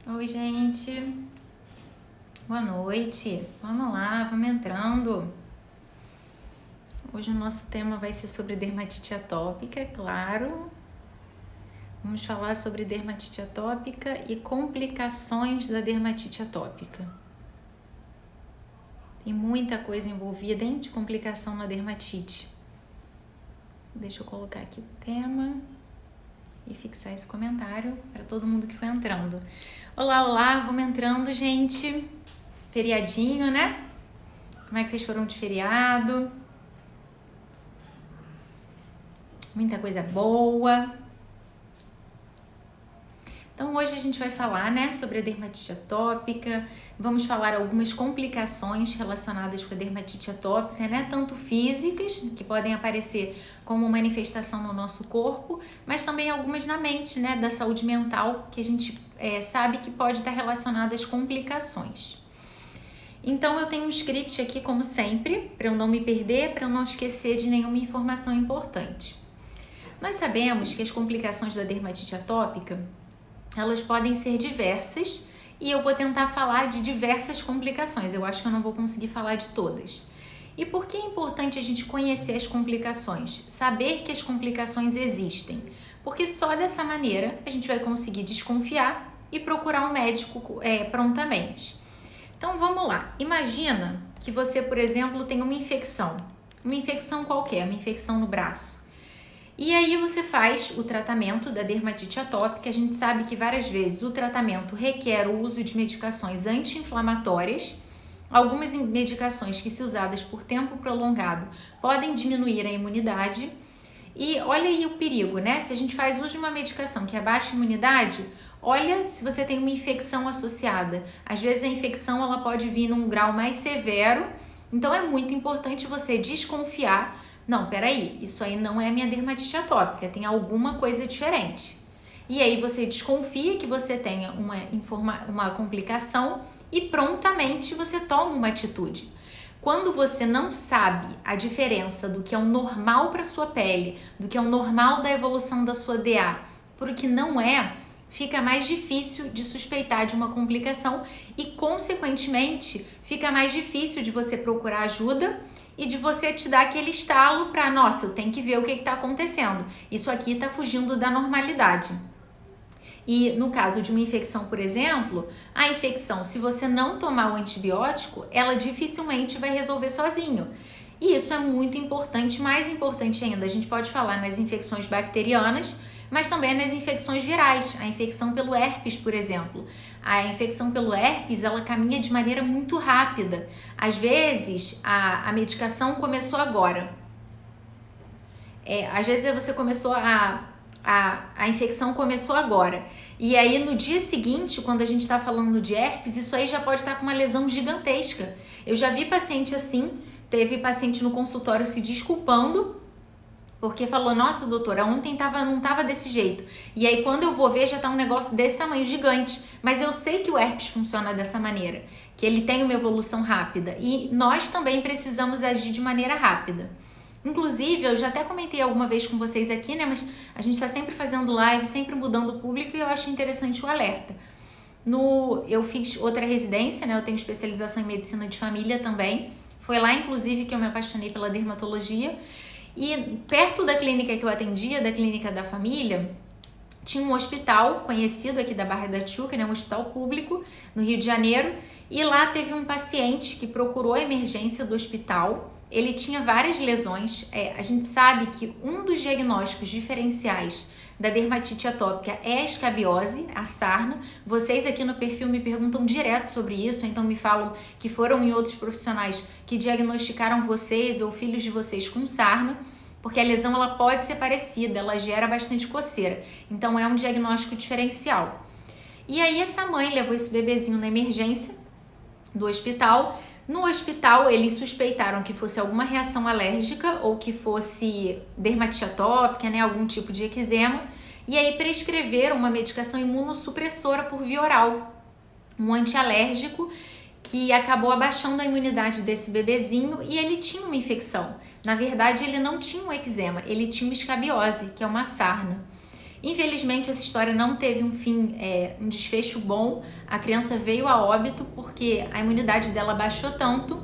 Oi, gente. Boa noite. Vamos lá, vamos entrando. Hoje o nosso tema vai ser sobre dermatite atópica, é claro. Vamos falar sobre dermatite atópica e complicações da dermatite atópica. Tem muita coisa envolvida, hein, de complicação na dermatite. Deixa eu colocar aqui o tema e fixar esse comentário para todo mundo que foi entrando. Olá, vamos entrando, gente. Feriadinho, né? Como é que vocês foram de feriado? Muita coisa boa. Então hoje a gente vai falar, né, sobre a dermatite atópica. Vamos falar algumas complicações relacionadas com a dermatite atópica, né, tanto físicas, que podem aparecer como manifestação no nosso corpo, mas também algumas na mente, né, da saúde mental, que a gente sabe que pode estar relacionada às complicações. Então eu tenho um script aqui, como sempre, para eu não me perder, para eu não esquecer de nenhuma informação importante. Nós sabemos que as complicações da dermatite atópica, elas podem ser diversas e eu vou tentar falar de diversas complicações. Eu acho que eu não vou conseguir falar de todas. E por que é importante a gente conhecer as complicações? Saber que as complicações existem. Porque só dessa maneira a gente vai conseguir desconfiar e procurar um médico prontamente. Então vamos lá. Imagina que você, por exemplo, tem uma infecção qualquer, uma infecção no braço. E aí você faz o tratamento da dermatite atópica. A gente sabe que várias vezes o tratamento requer o uso de medicações anti-inflamatórias. Algumas medicações que, se usadas por tempo prolongado, podem diminuir a imunidade. E olha aí o perigo, né? Se a gente faz uso de uma medicação que abaixa a imunidade, olha se você tem uma infecção associada. Às vezes a infecção ela pode vir num grau mais severo. Então é muito importante você desconfiar. Não, peraí, isso aí não é minha dermatite atópica, tem alguma coisa diferente. E aí você desconfia que você tenha uma complicação e prontamente você toma uma atitude. Quando você não sabe a diferença do que é o normal para sua pele, do que é o normal da evolução da sua DA, por o que não é, fica mais difícil de suspeitar de uma complicação e, consequentemente, fica mais difícil de você procurar ajuda e de você te dar aquele estalo para, nossa, eu tenho que ver o que está acontecendo. Isso aqui está fugindo da normalidade. E no caso de uma infecção, por exemplo, a infecção, se você não tomar o antibiótico, ela dificilmente vai resolver sozinho. E isso é muito importante, mais importante ainda, a gente pode falar nas infecções bacterianas, mas também nas infecções virais, a infecção pelo herpes, por exemplo. A infecção pelo herpes, ela caminha de maneira muito rápida. Às vezes, a medicação começou agora. Às vezes você começou a infecção começou agora. E aí, no dia seguinte, quando a gente está falando de herpes, isso aí já pode estar com uma lesão gigantesca. Eu já vi paciente assim, teve paciente no consultório se desculpando, porque falou, nossa doutora, ontem não tava desse jeito. E aí quando eu vou ver já tá um negócio desse tamanho, gigante. Mas eu sei que o herpes funciona dessa maneira, que ele tem uma evolução rápida. E nós também precisamos agir de maneira rápida. Inclusive, eu já até comentei alguma vez com vocês aqui, né? Mas a gente tá sempre fazendo live, sempre mudando o público e eu acho interessante o alerta. Eu fiz outra residência, né? Eu tenho especialização em medicina de família também. Foi lá, inclusive, que eu me apaixonei pela dermatologia. E perto da clínica que eu atendia, da clínica da família, tinha um hospital conhecido aqui da Barra da Tijuca, né, um hospital público no Rio de Janeiro, e lá teve um paciente que procurou a emergência do hospital. Ele tinha várias lesões. A gente sabe que um dos diagnósticos diferenciais da dermatite atópica é a escabiose, a sarna. Vocês aqui no perfil me perguntam direto sobre isso, então me falam que foram em outros profissionais que diagnosticaram vocês ou filhos de vocês com sarna, porque a lesão ela pode ser parecida, ela gera bastante coceira, então é um diagnóstico diferencial. E aí essa mãe levou esse bebezinho na emergência do hospital. No hospital, eles suspeitaram que fosse alguma reação alérgica ou que fosse dermatite atópica, né, algum tipo de eczema, e aí prescreveram uma medicação imunossupressora por via oral, um antialérgico que acabou abaixando a imunidade desse bebezinho e ele tinha uma infecção. Na verdade, ele não tinha um eczema, ele tinha uma escabiose, que é uma sarna. Infelizmente, essa história não teve um desfecho bom. A criança veio a óbito porque a imunidade dela baixou tanto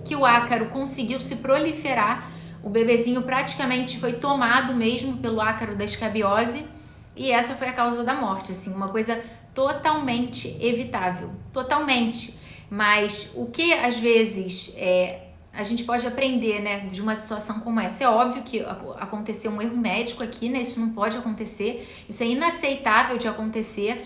que o ácaro conseguiu se proliferar. O bebezinho praticamente foi tomado mesmo pelo ácaro da escabiose e essa foi a causa da morte, assim, uma coisa totalmente evitável, totalmente. Mas o que às vezes a gente pode aprender, né, de uma situação como essa? É óbvio que aconteceu um erro médico aqui, né? Isso não pode acontecer, isso é inaceitável de acontecer,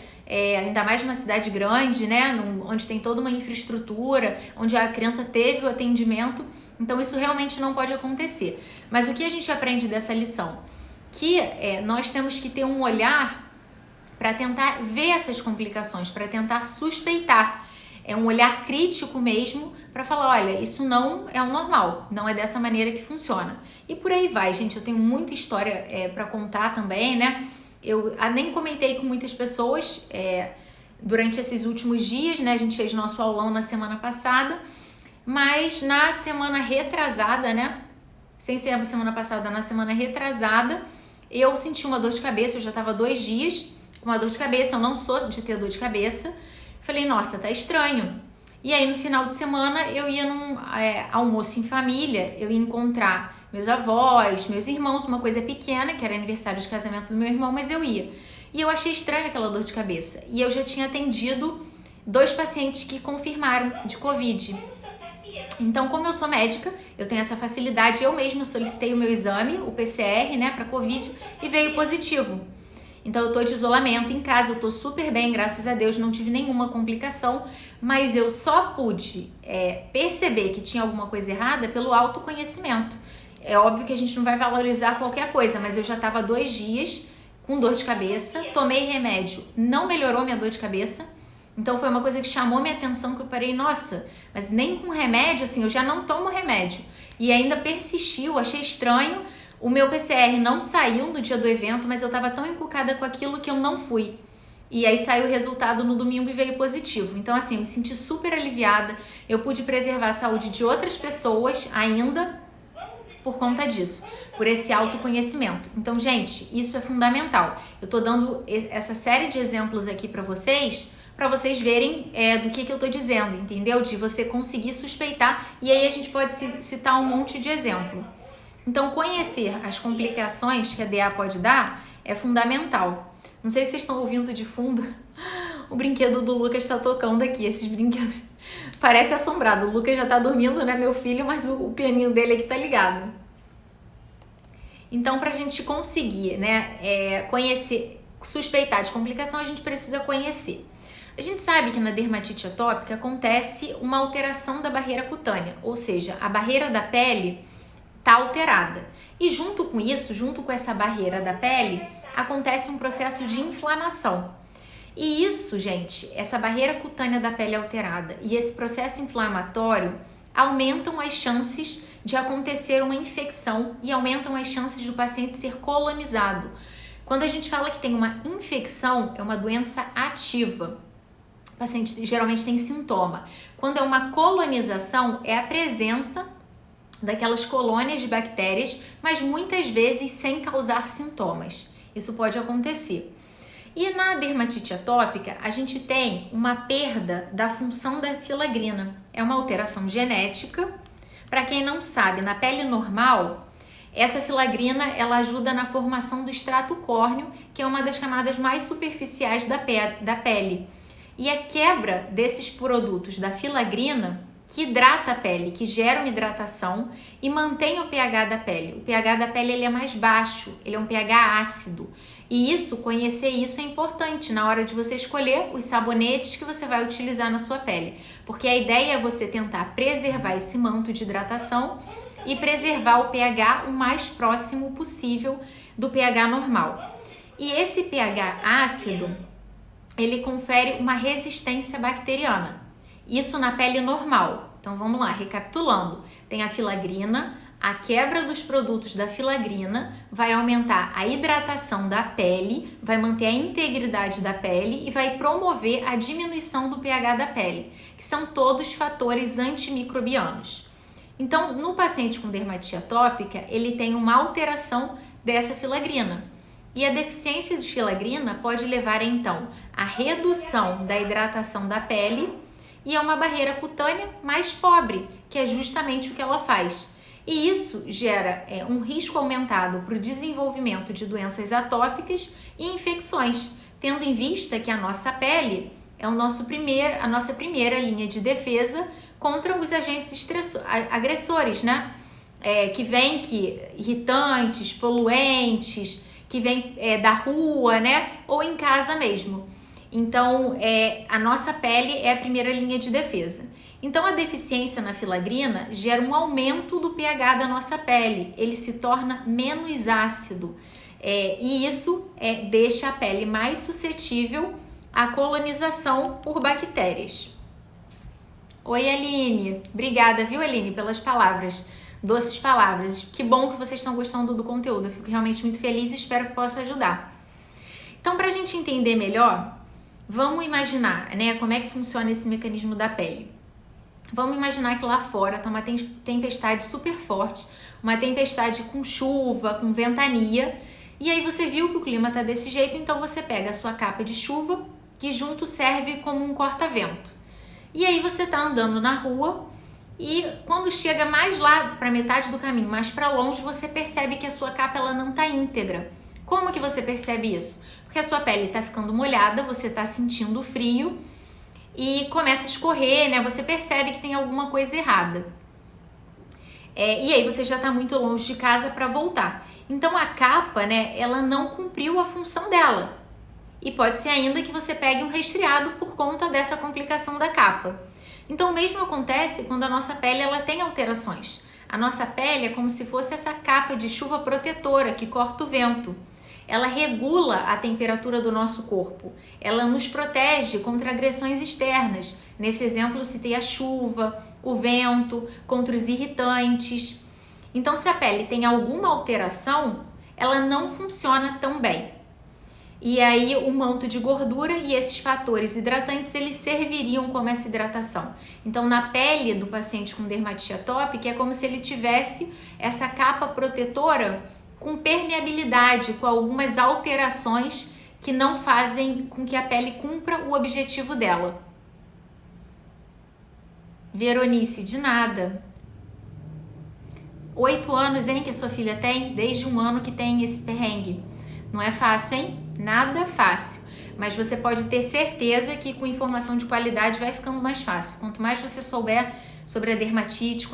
ainda mais numa cidade grande, né, onde tem toda uma infraestrutura, onde a criança teve o atendimento, então isso realmente não pode acontecer. Mas o que a gente aprende dessa lição? Que nós temos que ter um olhar para tentar ver essas complicações, para tentar suspeitar. É um olhar crítico mesmo para falar, olha, isso não é o normal, não é dessa maneira que funciona. E por aí vai, gente, eu tenho muita história para contar também, né? Eu nem comentei com muitas pessoas durante esses últimos dias, né? A gente fez nosso aulão na semana passada, mas na semana retrasada, né? Sem ser a semana passada, na semana retrasada, eu senti uma dor de cabeça, eu já estava 2 dias com uma dor de cabeça, eu não sou de ter dor de cabeça. Falei, nossa, tá estranho. E aí no final de semana eu ia num almoço em família, eu ia encontrar meus avós, meus irmãos, uma coisa pequena, que era aniversário de casamento do meu irmão, mas eu ia. E eu achei estranha aquela dor de cabeça. E eu já tinha atendido 2 pacientes que confirmaram de Covid. Então, como eu sou médica, eu tenho essa facilidade, eu mesma solicitei o meu exame, o PCR, né, para Covid, e veio positivo. Então eu tô de isolamento em casa, eu tô super bem, graças a Deus, não tive nenhuma complicação, mas eu só pude perceber que tinha alguma coisa errada pelo autoconhecimento. É óbvio que a gente não vai valorizar qualquer coisa, mas eu já tava 2 dias com dor de cabeça, tomei remédio, não melhorou minha dor de cabeça, então foi uma coisa que chamou minha atenção, que eu parei, nossa, mas nem com remédio, assim, eu já não tomo remédio, e ainda persistiu, achei estranho. O meu PCR não saiu no dia do evento, mas eu estava tão encucada com aquilo que eu não fui. E aí saiu o resultado no domingo e veio positivo. Então, assim, eu me senti super aliviada. Eu pude preservar a saúde de outras pessoas ainda por conta disso, por esse autoconhecimento. Então, gente, isso é fundamental. Eu tô dando essa série de exemplos aqui para vocês verem do que eu tô dizendo, entendeu? De você conseguir suspeitar. E aí a gente pode citar um monte de exemplo. Então, conhecer as complicações que a DA pode dar é fundamental. Não sei se vocês estão ouvindo de fundo, o brinquedo do Lucas está tocando aqui, esses brinquedos. Parece assombrado, o Lucas já está dormindo, né, meu filho, mas o pianinho dele aqui tá ligado. Então, para a gente conseguir, né, conhecer, suspeitar de complicação, a gente precisa conhecer. A gente sabe que na dermatite atópica acontece uma alteração da barreira cutânea, ou seja, a barreira da pele está alterada. E junto com isso, junto com essa barreira da pele, acontece um processo de inflamação. E isso, gente, essa barreira cutânea da pele alterada e esse processo inflamatório aumentam as chances de acontecer uma infecção e aumentam as chances do paciente ser colonizado. Quando a gente fala que tem uma infecção, é uma doença ativa. O paciente geralmente tem sintoma. Quando é uma colonização, é a presença daquelas colônias de bactérias, mas muitas vezes sem causar sintomas. Isso pode acontecer. E na dermatite atópica, a gente tem uma perda da função da filagrina. É uma alteração genética. Para quem não sabe, na pele normal, essa filagrina ela ajuda na formação do extrato córneo, que é uma das camadas mais superficiais da pele. E a quebra desses produtos da filagrina que hidrata a pele, que gera uma hidratação e mantém o pH da pele. O pH da pele ele é mais baixo, ele é um pH ácido. E conhecer isso é importante na hora de você escolher os sabonetes que você vai utilizar na sua pele. Porque a ideia é você tentar preservar esse manto de hidratação e preservar o pH o mais próximo possível do pH normal. E esse pH ácido, ele confere uma resistência bacteriana. Isso na pele normal. Então vamos lá, recapitulando. Tem a filagrina, a quebra dos produtos da filagrina vai aumentar a hidratação da pele, vai manter a integridade da pele e vai promover a diminuição do pH da pele, que são todos fatores antimicrobianos. Então, no paciente com dermatite atópica, ele tem uma alteração dessa filagrina. E a deficiência de filagrina pode levar, então, à redução da hidratação da pele e a uma barreira cutânea mais pobre, que é justamente o que ela faz. E isso gera um risco aumentado para o desenvolvimento de doenças atópicas e infecções, tendo em vista que a nossa pele é a nossa primeira linha de defesa contra os agentes agressores, né? Irritantes, poluentes, que vem da rua, né? Ou em casa mesmo. Então, a nossa pele é a primeira linha de defesa. Então, a deficiência na filagrina gera um aumento do pH da nossa pele. Ele se torna menos ácido. E isso deixa a pele mais suscetível à colonização por bactérias. Oi, Aline. Obrigada, viu, Aline, pelas palavras. Doces palavras. Que bom que vocês estão gostando do conteúdo. Eu fico realmente muito feliz e espero que possa ajudar. Então, para a gente entender melhor, vamos imaginar, né, como é que funciona esse mecanismo da pele. Vamos imaginar que lá fora está uma tempestade super forte, uma tempestade com chuva, com ventania, e aí você viu que o clima está desse jeito, então você pega a sua capa de chuva, que junto serve como um corta-vento. E aí você está andando na rua e quando chega mais lá para metade do caminho, mais para longe, você percebe que a sua capa ela não está íntegra. Como que você percebe isso? Porque a sua pele está ficando molhada, você está sentindo frio e começa a escorrer, né? Você percebe que tem alguma coisa errada. E aí você já está muito longe de casa para voltar. Então a capa, né, ela não cumpriu a função dela. E pode ser ainda que você pegue um resfriado por conta dessa complicação da capa. Então o mesmo acontece quando a nossa pele ela tem alterações. A nossa pele é como se fosse essa capa de chuva protetora que corta o vento. Ela regula a temperatura do nosso corpo. Ela nos protege contra agressões externas. Nesse exemplo eu citei a chuva, o vento, contra os irritantes. Então se a pele tem alguma alteração, ela não funciona tão bem. E aí o manto de gordura e esses fatores hidratantes, eles serviriam como essa hidratação. Então na pele do paciente com dermatite atópica é como se ele tivesse essa capa protetora com permeabilidade, com algumas alterações que não fazem com que a pele cumpra o objetivo dela. Veronice, de nada. 8 anos, hein, que a sua filha tem? Desde 1 ano que tem esse perrengue. Não é fácil, hein? Nada fácil. Mas você pode ter certeza que com informação de qualidade vai ficando mais fácil. Quanto mais você souber sobre a dermatite,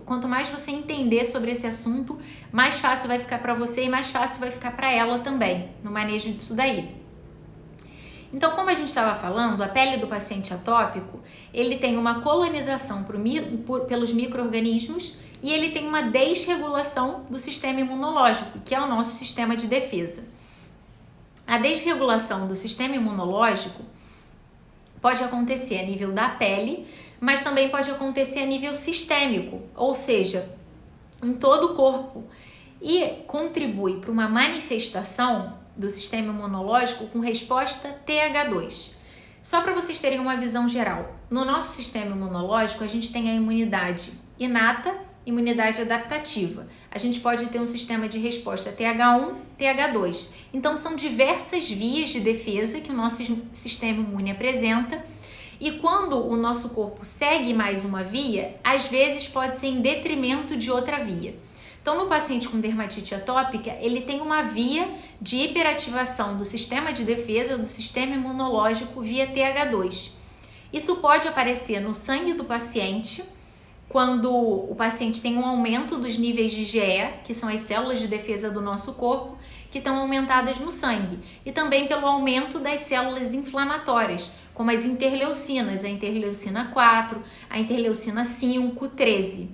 quanto mais você entender sobre esse assunto, mais fácil vai ficar para você e mais fácil vai ficar para ela também, no manejo disso daí. Então, como a gente estava falando, a pele do paciente atópico, ele tem uma colonização pelos micro-organismos e ele tem uma desregulação do sistema imunológico, que é o nosso sistema de defesa. A desregulação do sistema imunológico pode acontecer a nível da pele, mas também pode acontecer a nível sistêmico, ou seja, em todo o corpo, e contribui para uma manifestação do sistema imunológico com resposta TH2. Só para vocês terem uma visão geral, no nosso sistema imunológico a gente tem a imunidade inata, imunidade adaptativa. A gente pode ter um sistema de resposta TH1, TH2. Então são diversas vias de defesa que o nosso sistema imune apresenta. E quando o nosso corpo segue mais uma via, às vezes pode ser em detrimento de outra via. Então, no paciente com dermatite atópica, ele tem uma via de hiperativação do sistema de defesa, do sistema imunológico via TH2. Isso pode aparecer no sangue do paciente, quando o paciente tem um aumento dos níveis de IgE, que são as células de defesa do nosso corpo, que estão aumentadas no sangue, e também pelo aumento das células inflamatórias, como as interleucinas, a interleucina 4, a interleucina 5, 13.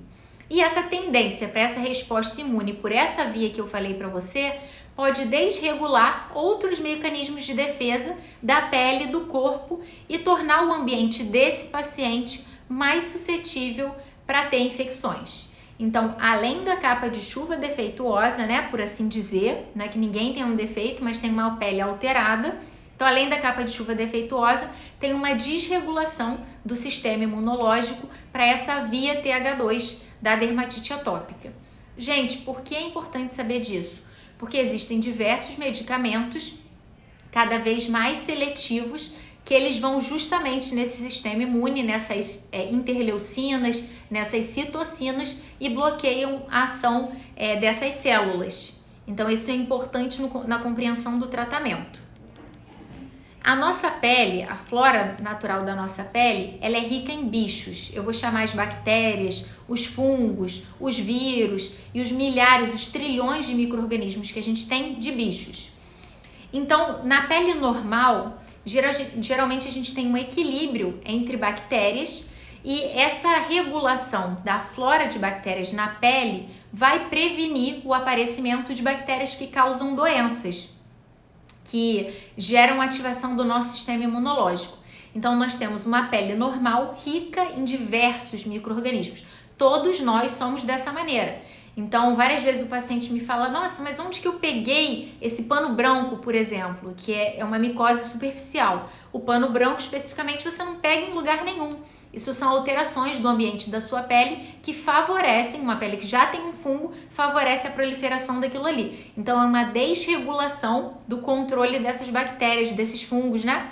E essa tendência para essa resposta imune por essa via que eu falei para você pode desregular outros mecanismos de defesa da pele e do corpo e tornar o ambiente desse paciente mais suscetível para ter infecções. Então, além da capa de chuva defeituosa, né, por assim dizer, né, que ninguém tem um defeito, mas tem uma pele alterada. Então, além da capa de chuva defeituosa, tem uma desregulação do sistema imunológico para essa via TH2 da dermatite atópica. Gente, por que é importante saber disso? porque existem diversos medicamentos cada vez mais seletivos que eles vão justamente nesse sistema imune, nessas interleucinas, nessas citocinas e bloqueiam a ação dessas células. Então isso é importante na compreensão do tratamento. A nossa pele, a flora natural da nossa pele, ela é rica em bichos. Eu vou chamar as bactérias, os fungos, os vírus e os milhares, os trilhões de micro-organismos que a gente tem de bichos. Então, na pele normal, geralmente a gente tem um equilíbrio entre bactérias e essa regulação da flora de bactérias na pele vai prevenir o aparecimento de bactérias que causam doenças, que geram ativação do nosso sistema imunológico. Então, nós temos uma pele normal, rica em diversos micro-organismos. Todos nós somos dessa maneira. Então, várias vezes o paciente me fala, nossa, mas onde que eu peguei esse pano branco, por exemplo, que é uma micose superficial? O pano branco, especificamente, você não pega em lugar nenhum. Isso são alterações do ambiente da sua pele que favorecem, uma pele que já tem um fungo, favorece a proliferação daquilo ali. Então, é uma desregulação do controle dessas bactérias, desses fungos, né?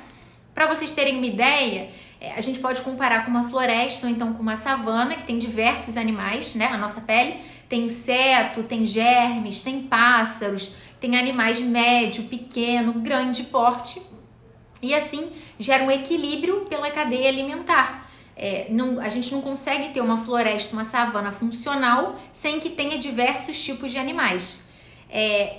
Para vocês terem uma ideia, a gente pode comparar com uma floresta ou então com uma savana, que tem diversos animais, né? A nossa pele tem inseto, tem germes, tem pássaros, tem animais de médio, pequeno, grande porte. E assim, gera um equilíbrio pela cadeia alimentar. A gente não consegue ter uma floresta, uma savana funcional sem que tenha diversos tipos de animais.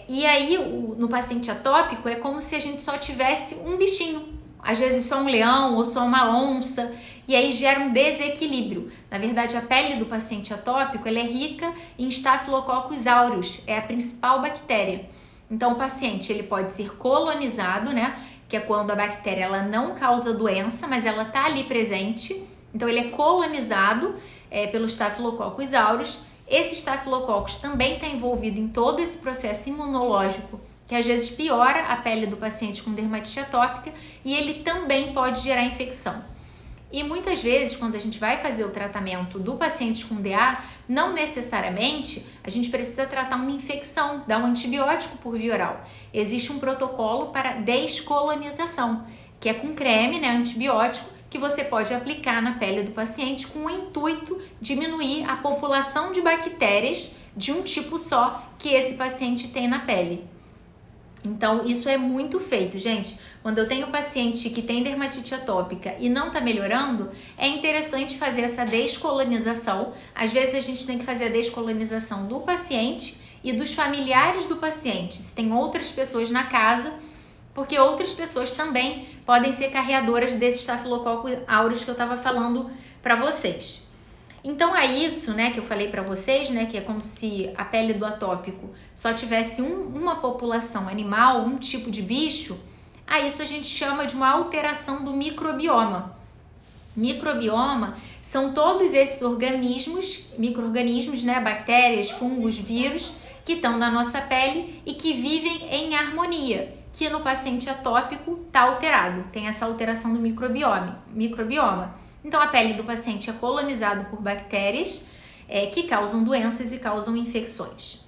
E aí, no paciente atópico, é como se a gente só tivesse um bichinho, às vezes só um leão ou só uma onça, e aí gera um desequilíbrio. Na verdade, a pele do paciente atópico ela é rica em Staphylococcus aureus, é a principal bactéria. Então, o paciente ele pode ser colonizado, né? Que é quando a bactéria ela não causa doença, mas ela está ali presente. Então, ele é colonizado pelo Staphylococcus aureus. Esse Staphylococcus também está envolvido em todo esse processo imunológico, que às vezes piora a pele do paciente com dermatite atópica e ele também pode gerar infecção. E muitas vezes, quando a gente vai fazer o tratamento do paciente com DA, não necessariamente a gente precisa tratar uma infecção, dar um antibiótico por via oral. Existe um protocolo para descolonização, que é com creme, né, antibiótico, que você pode aplicar na pele do paciente com o intuito de diminuir a população de bactérias de um tipo só que esse paciente tem na pele. Então, isso é muito feito, gente. Quando eu tenho paciente que tem dermatite atópica e não tá melhorando, é interessante fazer essa descolonização. Às vezes a gente tem que fazer a descolonização do paciente e dos familiares do paciente, se tem outras pessoas na casa, porque outras pessoas também podem ser carreadoras desse Staphylococcus aureus que eu estava falando para vocês. Então, é isso, né, que eu falei para vocês, né, que é como se a pele do atópico só tivesse uma população animal, um tipo de bicho. A isso a gente chama de uma alteração do microbioma. Microbioma são todos esses organismos, micro-organismos, né, bactérias, fungos, vírus, que estão na nossa pele e que vivem em harmonia, que no paciente atópico está alterado, tem essa alteração do microbioma. Então, a pele do paciente é colonizada por bactérias que causam doenças e causam infecções.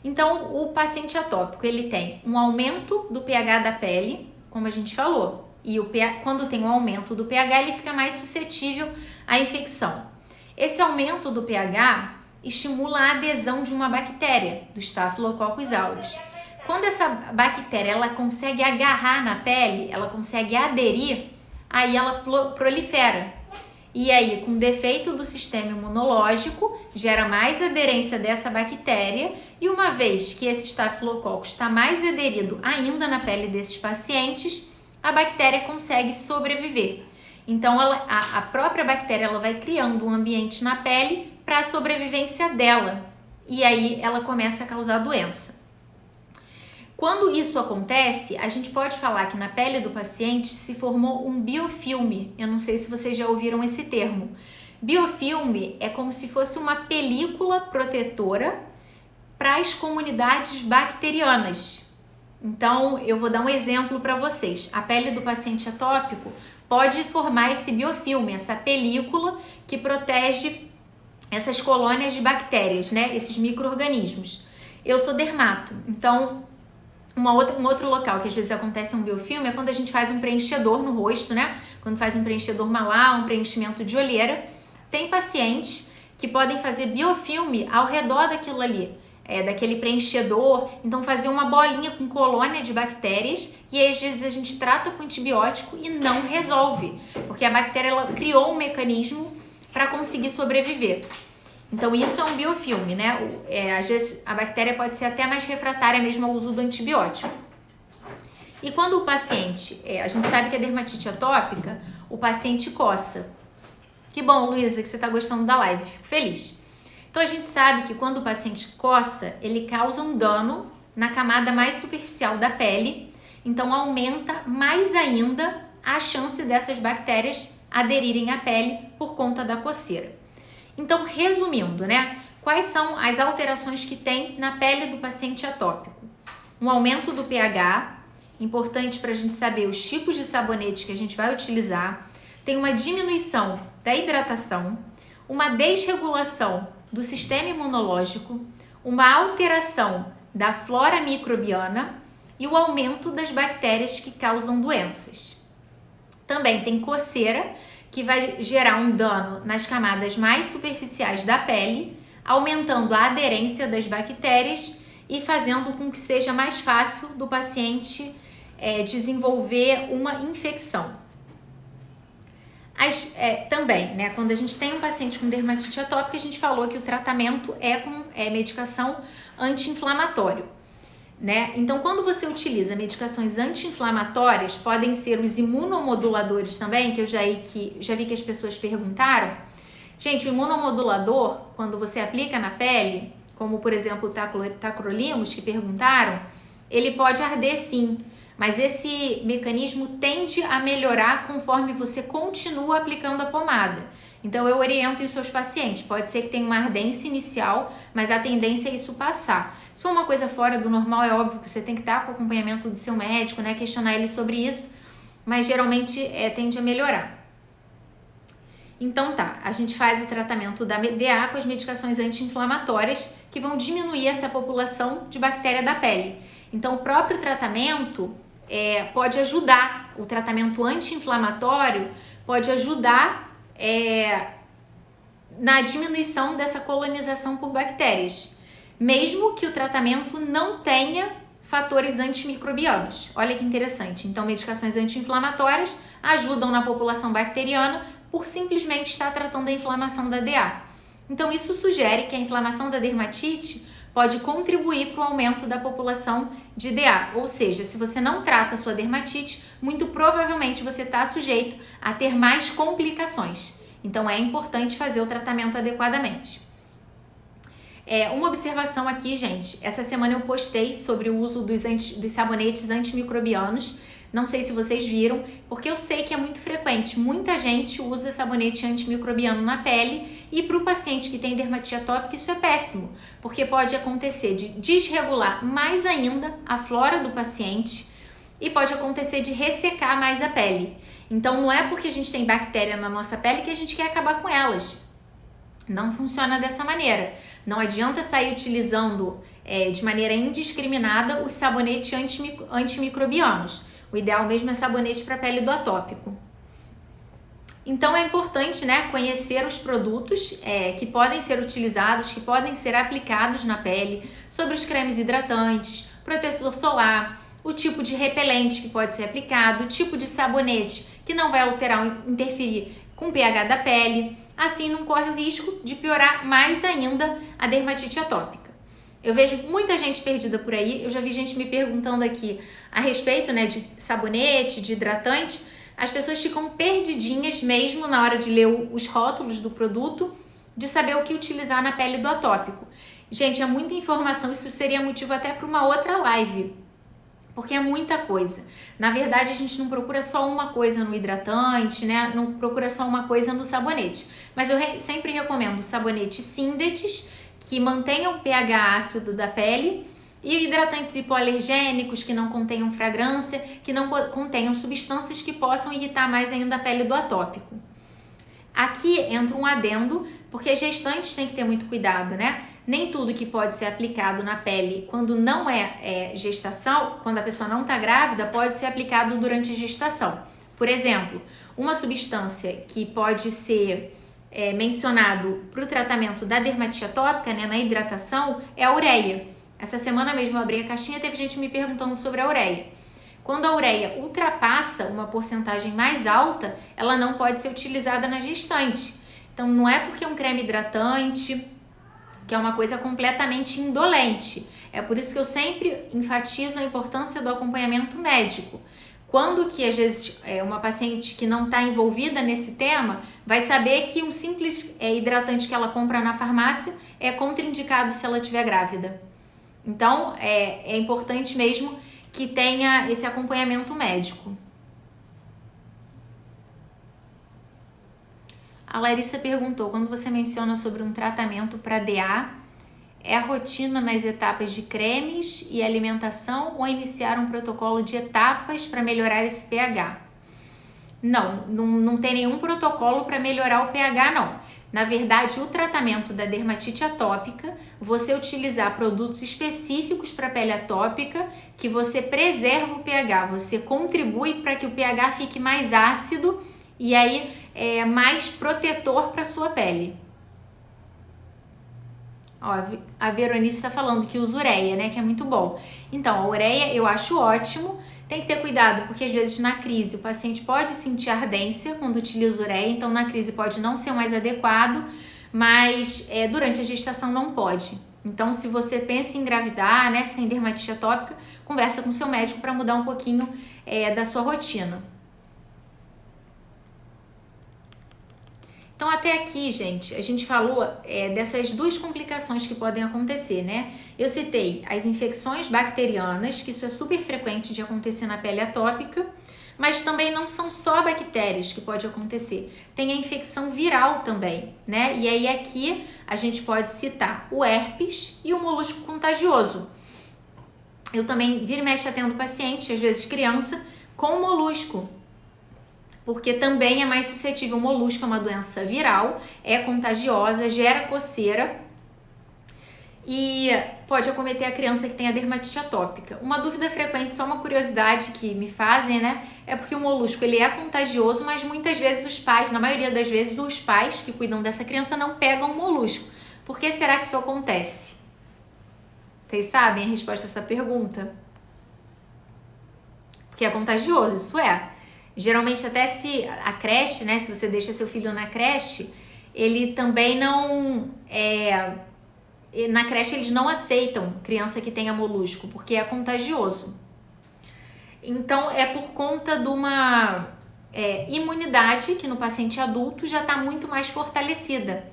Então, o paciente atópico, ele tem um aumento do pH da pele, como a gente falou, e quando tem um aumento do pH, ele fica mais suscetível à infecção. Esse aumento do pH estimula a adesão de uma bactéria, do Staphylococcus aureus. Quando essa bactéria ela consegue agarrar na pele, ela consegue aderir, aí ela prolifera. E aí, com defeito do sistema imunológico, gera mais aderência dessa bactéria e uma vez que esse Staphylococcus está mais aderido ainda na pele desses pacientes, a bactéria consegue sobreviver. Então, a própria bactéria ela vai criando um ambiente na pele para a sobrevivência dela e aí ela começa a causar doença. Quando isso acontece, a gente pode falar que na pele do paciente se formou um biofilme. Eu não sei se vocês já ouviram esse termo. Biofilme é como se fosse uma película protetora para as comunidades bacterianas. Então, eu vou dar um exemplo para vocês. A pele do paciente atópico pode formar esse biofilme, essa película que protege essas colônias de bactérias, né? Esses micro-organismos. Eu sou dermato, então um outro local que às vezes acontece um biofilme é quando a gente faz um preenchedor no rosto, né? Quando faz um preenchedor malar, um preenchimento de olheira. Tem pacientes que podem fazer biofilme ao redor daquilo ali, daquele preenchedor, então fazer uma bolinha com colônia de bactérias e aí, às vezes a gente trata com antibiótico e não resolve, porque a bactéria ela criou um mecanismo para conseguir sobreviver. Então isso é um biofilme, né? Às vezes a bactéria pode ser até mais refratária mesmo ao uso do antibiótico. E quando o paciente, a gente sabe que a dermatite atópica, o paciente coça. Que bom, Luísa, que você está gostando da live, fico feliz. Então a gente sabe que quando o paciente coça, ele causa um dano na camada mais superficial da pele, então aumenta mais ainda a chance dessas bactérias aderirem à pele por conta da coceira. Então, resumindo, né? Quais são as alterações que tem na pele do paciente atópico? Um aumento do pH, importante para a gente saber os tipos de sabonete que a gente vai utilizar. Tem uma diminuição da hidratação, uma desregulação do sistema imunológico, uma alteração da flora microbiana e o aumento das bactérias que causam doenças. Também tem coceira, que vai gerar um dano nas camadas mais superficiais da pele, aumentando a aderência das bactérias e fazendo com que seja mais fácil do paciente desenvolver uma infecção. Também, né, quando a gente tem um paciente com dermatite atópica, a gente falou que o tratamento é com medicação anti-inflamatório. Né? Então, quando você utiliza medicações anti-inflamatórias, podem ser os imunomoduladores também, que eu já vi que as pessoas perguntaram. Gente, o imunomodulador, quando você aplica na pele, como por exemplo o tacrolimus, que perguntaram, ele pode arder sim, mas esse mecanismo tende a melhorar conforme você continua aplicando a pomada. Então eu oriento isso aos pacientes, pode ser que tenha uma ardência inicial, mas a tendência é isso passar. Se for uma coisa fora do normal, é óbvio que você tem que estar com o acompanhamento do seu médico, né, questionar ele sobre isso, mas geralmente tende a melhorar. Então tá, a gente faz o tratamento da DA com as medicações anti-inflamatórias que vão diminuir essa população de bactéria da pele. Então o próprio tratamento pode ajudar, o tratamento anti-inflamatório pode ajudar na diminuição dessa colonização por bactérias, mesmo que o tratamento não tenha fatores antimicrobianos. Olha que interessante. Então, medicações anti-inflamatórias ajudam na população bacteriana por simplesmente estar tratando a inflamação da DA. Então, isso sugere que a inflamação da dermatite pode contribuir para o aumento da população de DA. Ou seja, se você não trata a sua dermatite, muito provavelmente você está sujeito a ter mais complicações. Então, é importante fazer o tratamento adequadamente. Uma observação aqui, gente. Essa semana eu postei sobre o uso dos sabonetes antimicrobianos. Não sei se vocês viram, porque eu sei que é muito frequente. Muita gente usa sabonete antimicrobiano na pele e para o paciente que tem dermatite atópica isso é péssimo, porque pode acontecer de desregular mais ainda a flora do paciente e pode acontecer de ressecar mais a pele. Então não é porque a gente tem bactéria na nossa pele que a gente quer acabar com elas. Não funciona dessa maneira. Não adianta sair utilizando de maneira indiscriminada os sabonetes antimicrobianos. O ideal mesmo é sabonete para a pele do atópico. Então é importante, né, conhecer os produtos que podem ser utilizados, que podem ser aplicados na pele, sobre os cremes hidratantes, protetor solar, o tipo de repelente que pode ser aplicado, o tipo de sabonete que não vai alterar ou interferir com o pH da pele. Assim não corre o risco de piorar mais ainda a dermatite atópica. Eu vejo muita gente perdida por aí, eu já vi gente me perguntando aqui a respeito, né, de sabonete, de hidratante. As pessoas ficam perdidinhas mesmo na hora de ler os rótulos do produto, de saber o que utilizar na pele do atópico. Gente, é muita informação, isso seria motivo até para uma outra live, porque é muita coisa. Na verdade, a gente não procura só uma coisa no hidratante, né? Não procura só uma coisa no sabonete. Mas eu sempre recomendo sabonetes Syndetis, que mantenham o pH ácido da pele, e hidratantes hipoalergênicos que não contenham fragrância, que não contenham substâncias que possam irritar mais ainda a pele do atópico. Aqui entra um adendo, porque as gestantes têm que ter muito cuidado, né? Nem tudo que pode ser aplicado na pele quando não é gestação, quando a pessoa não está grávida, pode ser aplicado durante a gestação. Por exemplo, uma substância que pode ser mencionado para o tratamento da dermatite atópica, né, na hidratação, é a ureia. Essa semana mesmo eu abri a caixinha e teve gente me perguntando sobre a ureia. Quando a ureia ultrapassa uma porcentagem mais alta, ela não pode ser utilizada na gestante. Então não é porque é um creme hidratante, que é uma coisa completamente indolente. É por isso que eu sempre enfatizo a importância do acompanhamento médico. Quando que, às vezes, uma paciente que não está envolvida nesse tema vai saber que um simples hidratante que ela compra na farmácia é contraindicado se ela estiver grávida. Então, é importante mesmo que tenha esse acompanhamento médico. A Larissa perguntou, quando você menciona sobre um tratamento para DA, é a rotina nas etapas de cremes e alimentação ou iniciar um protocolo de etapas para melhorar esse pH? Não tem nenhum protocolo para melhorar o pH, não. Na verdade, o tratamento da dermatite atópica, você utilizar produtos específicos para pele atópica, que você preserva o pH, você contribui para que o pH fique mais ácido e aí mais protetor para sua pele. Ó, a Veronice está falando que usa ureia, né? Que é muito bom. Então, a ureia eu acho ótimo. Tem que ter cuidado, porque às vezes na crise o paciente pode sentir ardência quando utiliza ureia, então na crise pode não ser o mais adequado, mas durante a gestação não pode. Então, se você pensa em engravidar, né? Se tem dermatite atópica, conversa com seu médico para mudar um pouquinho da sua rotina. Então, até aqui, gente, a gente falou dessas duas complicações que podem acontecer, né? Eu citei as infecções bacterianas, que isso é super frequente de acontecer na pele atópica, mas também não são só bactérias que pode acontecer. Tem a infecção viral também, né? E aí aqui a gente pode citar o herpes e o molusco contagioso. Eu também vira e mexe atendo paciente, às vezes criança, com molusco, porque também é mais suscetível. O molusco é uma doença viral, é contagiosa, gera coceira e pode acometer a criança que tem a dermatite atópica. Uma dúvida frequente, só uma curiosidade que me fazem, né? É porque o molusco ele é contagioso, mas muitas vezes os pais, na maioria das vezes, os pais que cuidam dessa criança não pegam o molusco. Por que será que isso acontece? Vocês sabem a resposta a essa pergunta? Porque é contagioso, isso é. Geralmente até se a creche, né, se você deixa seu filho na creche, ele também não... na creche eles não aceitam criança que tenha molusco, porque é contagioso. Então é por conta de uma imunidade que no paciente adulto já está muito mais fortalecida.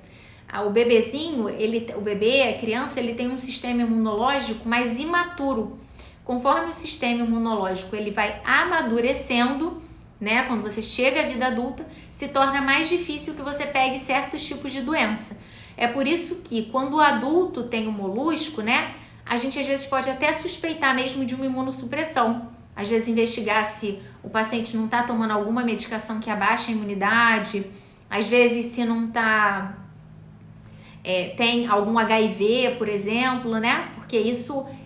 O bebezinho, a criança, ele tem um sistema imunológico mais imaturo. Conforme o sistema imunológico ele vai amadurecendo, né, quando você chega à vida adulta, se torna mais difícil que você pegue certos tipos de doença. É por isso que quando o adulto tem o molusco, né, a gente às vezes pode até suspeitar mesmo de uma imunossupressão. Às vezes investigar se o paciente não está tomando alguma medicação que abaixa a imunidade, às vezes se não está... tem algum HIV, por exemplo, né? Porque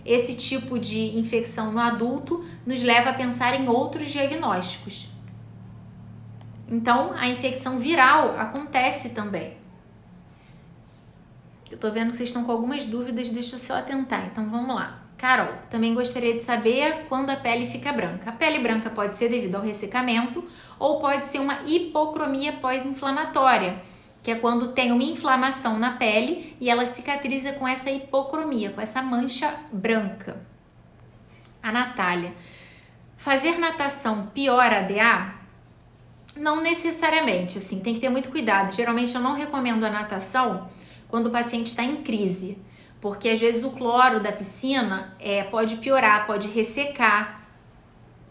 esse tipo de infecção no adulto nos leva a pensar em outros diagnósticos. Então, a infecção viral acontece também. Eu tô vendo que vocês estão com algumas dúvidas, deixa eu só atentar. Então, vamos lá. Carol, também gostaria de saber quando a pele fica branca. A pele branca pode ser devido ao ressecamento ou pode ser uma hipocromia pós-inflamatória, que é quando tem uma inflamação na pele e ela cicatriza com essa hipocromia, com essa mancha branca. A Natália, fazer natação piora a DA? Não necessariamente, assim, tem que ter muito cuidado. Geralmente eu não recomendo a natação quando o paciente está em crise, porque às vezes o cloro da piscina pode piorar, pode ressecar.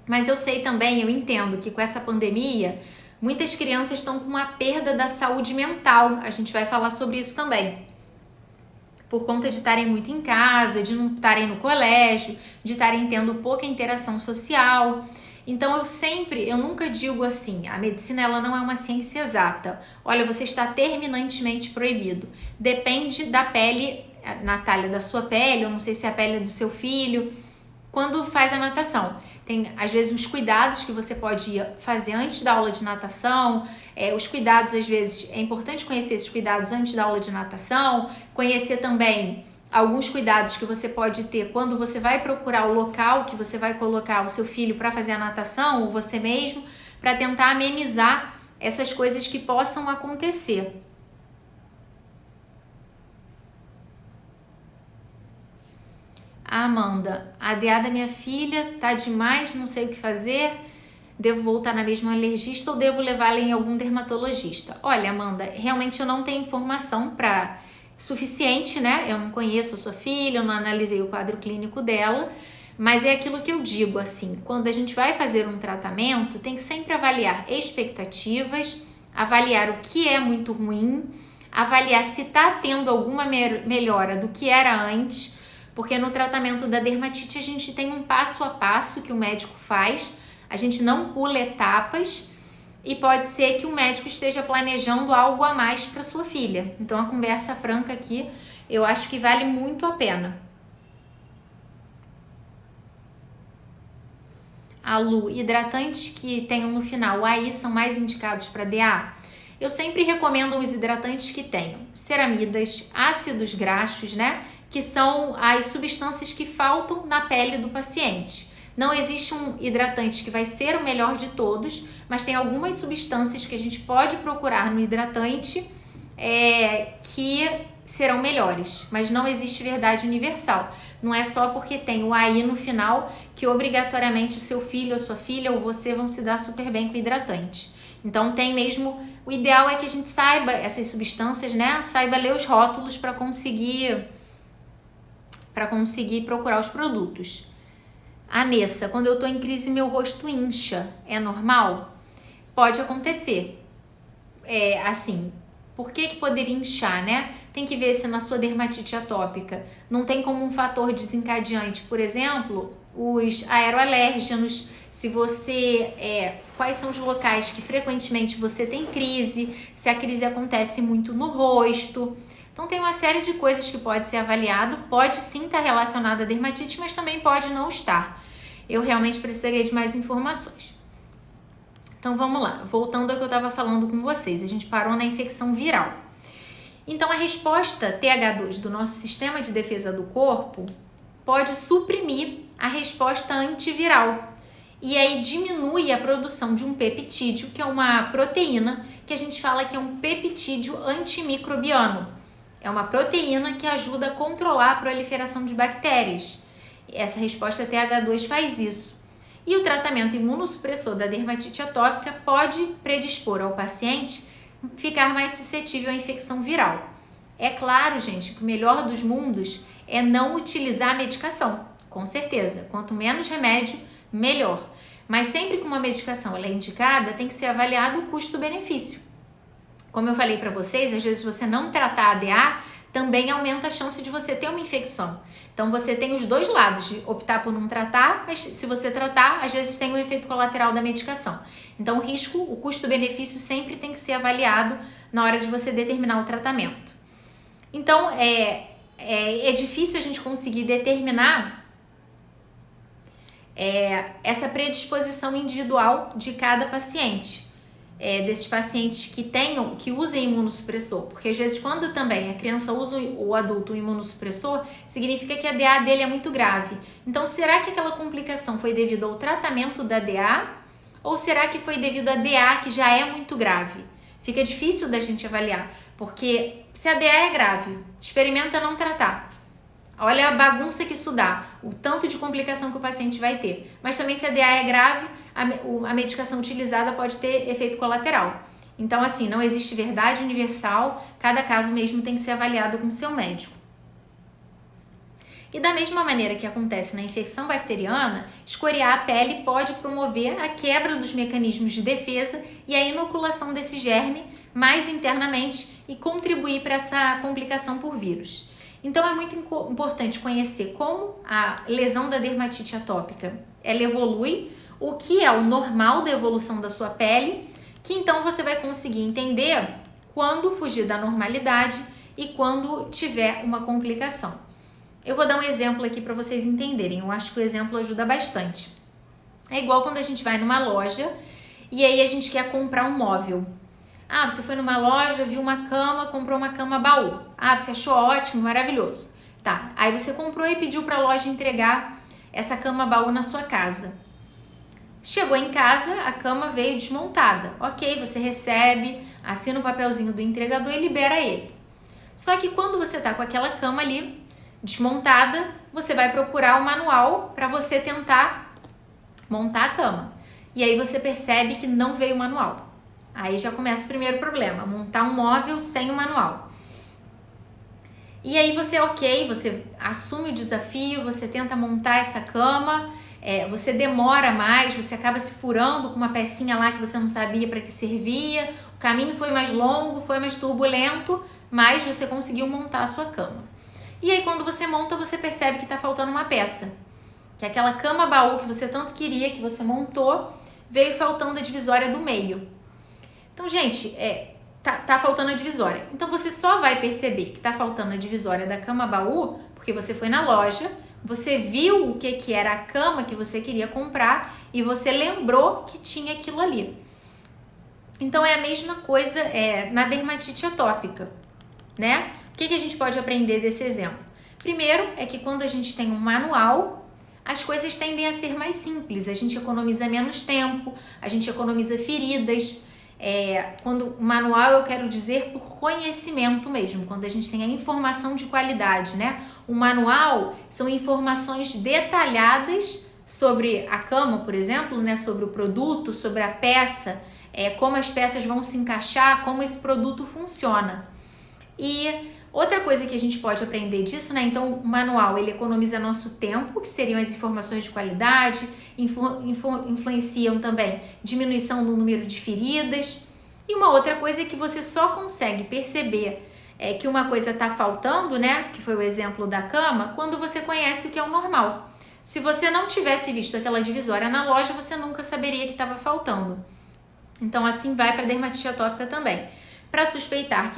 Mas eu sei também, eu entendo que com essa pandemia, muitas crianças estão com uma perda da saúde mental. A gente vai falar sobre isso também. Por conta de estarem muito em casa, de não estarem no colégio, de estarem tendo pouca interação social. Então eu nunca digo assim, a medicina ela não é uma ciência exata. Olha, você está terminantemente proibido. Depende da pele na talha da sua pele, eu não sei se é a pele do seu filho, quando faz a natação. Tem, às vezes, os cuidados que você pode fazer antes da aula de natação, os cuidados, às vezes, é importante conhecer esses cuidados antes da aula de natação, conhecer também alguns cuidados que você pode ter quando você vai procurar o local que você vai colocar o seu filho para fazer a natação, ou você mesmo, para tentar amenizar essas coisas que possam acontecer. Amanda, a DA da minha filha tá demais, não sei o que fazer, devo voltar na mesma alergista ou devo levá-la em algum dermatologista? Olha, Amanda, realmente eu não tenho informação suficiente, né? Eu não conheço a sua filha, eu não analisei o quadro clínico dela, mas é aquilo que eu digo, assim, quando a gente vai fazer um tratamento, tem que sempre avaliar expectativas, avaliar o que é muito ruim, avaliar se tá tendo alguma melhora do que era antes, porque no tratamento da dermatite a gente tem um passo a passo que o médico faz, a gente não pula etapas e pode ser que o médico esteja planejando algo a mais para sua filha. Então a conversa franca aqui eu acho que vale muito a pena. A Lu, hidratantes que tenham no final AI são mais indicados para DA? Eu sempre recomendo os hidratantes que tenham ceramidas, ácidos graxos, né? Que são as substâncias que faltam na pele do paciente. Não existe um hidratante que vai ser o melhor de todos, mas tem algumas substâncias que a gente pode procurar no hidratante que serão melhores, mas não existe verdade universal. Não é só porque tem o AI no final que obrigatoriamente o seu filho, a sua filha ou você vão se dar super bem com o hidratante. Então tem mesmo, o ideal é que a gente saiba essas substâncias, né? Saiba ler os rótulos para conseguir procurar os produtos. Anessa, quando eu tô em crise meu rosto incha, é normal? Pode acontecer. Assim, por que poderia inchar, né? Tem que ver se na sua dermatite atópica não tem como um fator desencadeante, por exemplo, os aeroalérgenos, se você, quais são os locais que frequentemente você tem crise, se a crise acontece muito no rosto. Então tem uma série de coisas que pode ser avaliado, pode sim estar relacionado à dermatite, mas também pode não estar. Eu realmente precisaria de mais informações. Então vamos lá, voltando ao que eu estava falando com vocês, a gente parou na infecção viral. Então a resposta TH2 do nosso sistema de defesa do corpo pode suprimir a resposta antiviral. E aí diminui a produção de um peptídeo, que é uma proteína que a gente fala que é um peptídeo antimicrobiano. É uma proteína que ajuda a controlar a proliferação de bactérias. Essa resposta TH2 faz isso. E o tratamento imunossupressor da dermatite atópica pode predispor ao paciente ficar mais suscetível à infecção viral. É claro, gente, que o melhor dos mundos é não utilizar a medicação, com certeza. Quanto menos remédio, melhor. Mas sempre que uma medicação ela é indicada, tem que ser avaliado o custo-benefício. Como eu falei para vocês, às vezes você não tratar a DA também aumenta a chance de você ter uma infecção. Então você tem os dois lados, de optar por não tratar, mas se você tratar, às vezes tem o efeito colateral da medicação. Então o custo-benefício sempre tem que ser avaliado na hora de você determinar o tratamento. Então é difícil a gente conseguir determinar essa predisposição individual de cada paciente. Desses pacientes que usem imunossupressor, porque às vezes quando também a criança usa o adulto o imunossupressor, significa que a DA dele é muito grave. Então será que aquela complicação foi devido ao tratamento da DA ou será que foi devido à DA que já é muito grave? Fica difícil da gente avaliar, porque se a DA é grave, experimenta não tratar. Olha a bagunça que isso dá, o tanto de complicação que o paciente vai ter. Mas também se a DA é grave, a medicação utilizada pode ter efeito colateral. Então, assim, não existe verdade universal, cada caso mesmo tem que ser avaliado com o seu médico. E da mesma maneira que acontece na infecção bacteriana, escoriar a pele pode promover a quebra dos mecanismos de defesa e a inoculação desse germe mais internamente e contribuir para essa complicação por vírus. Então é muito importante conhecer como a lesão da dermatite atópica ela evolui, o que é o normal da evolução da sua pele, que então você vai conseguir entender quando fugir da normalidade e quando tiver uma complicação. Eu vou dar um exemplo aqui para vocês entenderem, eu acho que o exemplo ajuda bastante. É igual quando a gente vai numa loja e aí a gente quer comprar um móvel. Ah, você foi numa loja, viu uma cama, comprou uma cama baú. Ah, você achou ótimo, maravilhoso. Tá, aí você comprou e pediu para a loja entregar essa cama baú na sua casa. Chegou em casa, a cama veio desmontada. Ok, você recebe, assina o papelzinho do entregador e libera ele. Só que quando você tá com aquela cama ali desmontada, você vai procurar o manual para você tentar montar a cama. E aí você percebe que não veio o manual. Aí já começa o primeiro problema, montar um móvel sem o manual. E aí você, ok, você assume o desafio, você tenta montar essa cama, você demora mais, você acaba se furando com uma pecinha lá que você não sabia para que servia, o caminho foi mais longo, foi mais turbulento, mas você conseguiu montar a sua cama. E aí quando você monta, você percebe que está faltando uma peça, que aquela cama baú que você tanto queria, que você montou, veio faltando a divisória do meio. Então, gente, tá faltando a divisória. Então você só vai perceber que tá faltando a divisória da cama baú porque você foi na loja, você viu o que era a cama que você queria comprar e você lembrou que tinha aquilo ali. Então é a mesma coisa na dermatite atópica, né? O que a gente pode aprender desse exemplo? Primeiro é que quando a gente tem um manual, as coisas tendem a ser mais simples, a gente economiza menos tempo, a gente economiza feridas. Quando o manual eu quero dizer por conhecimento mesmo, quando a gente tem a informação de qualidade, né? O manual são informações detalhadas sobre a cama, por exemplo, né? Sobre o produto, sobre a peça, como as peças vão se encaixar, como esse produto funciona. E outra coisa que a gente pode aprender disso, né? Então, o manual, ele economiza nosso tempo, que seriam as informações de qualidade, influenciam também diminuição no número de feridas. E uma outra coisa é que você só consegue perceber que uma coisa está faltando, né? Que foi o exemplo da cama, quando você conhece o que é o normal. Se você não tivesse visto aquela divisória na loja, você nunca saberia que estava faltando. Então, assim vai para a dermatite atópica também. Para suspeitar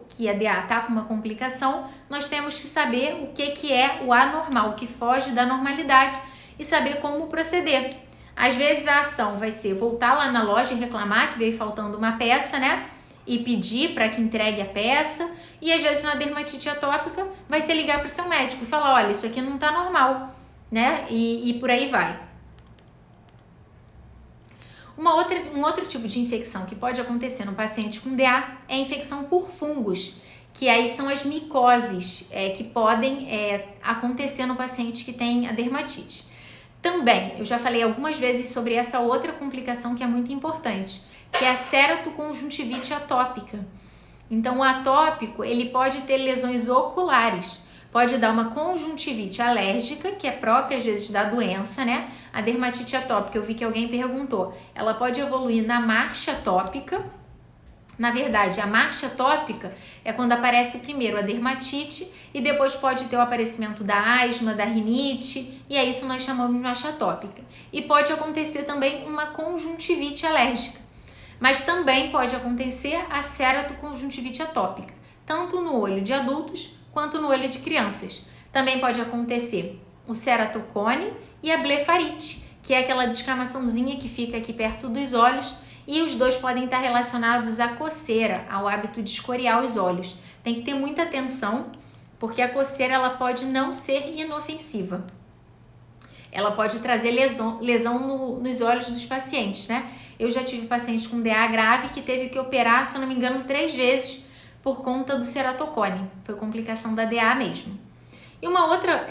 que a DA está com uma complicação, nós temos que saber o que é o anormal, o que foge da normalidade e saber como proceder. Às vezes a ação vai ser voltar lá na loja e reclamar que veio faltando uma peça, né? E pedir para que entregue a peça. E às vezes na dermatite atópica vai ser ligar para o seu médico e falar, olha, isso aqui não está normal, né? E por aí vai. Um outro tipo de infecção que pode acontecer no paciente com DA é a infecção por fungos, que aí são as micoses que podem acontecer no paciente que tem a dermatite. Também, eu já falei algumas vezes sobre essa outra complicação que é muito importante, que é a ceratoconjuntivite atópica. Então, o atópico, ele pode ter lesões oculares, pode dar uma conjuntivite alérgica, que é própria às vezes da doença, né? A dermatite atópica, eu vi que alguém perguntou, ela pode evoluir na marcha atópica. Na verdade, a marcha atópica é quando aparece primeiro a dermatite e depois pode ter o aparecimento da asma, da rinite, e é isso nós chamamos de marcha atópica. E pode acontecer também uma conjuntivite alérgica, mas também pode acontecer a ceratoconjuntivite atópica, tanto no olho de adultos quanto no olho de crianças. Também pode acontecer o ceratocone e a blefarite, que é aquela descamaçãozinha que fica aqui perto dos olhos, e os dois podem estar relacionados à coceira, ao hábito de escoriar os olhos. Tem que ter muita atenção, porque a coceira ela pode não ser inofensiva. Ela pode trazer lesão nos olhos dos pacientes, né? Eu já tive paciente com DA grave que teve que operar, se eu não me engano, 3 vezes por conta do ceratocone. Foi complicação da DA mesmo. E uma outra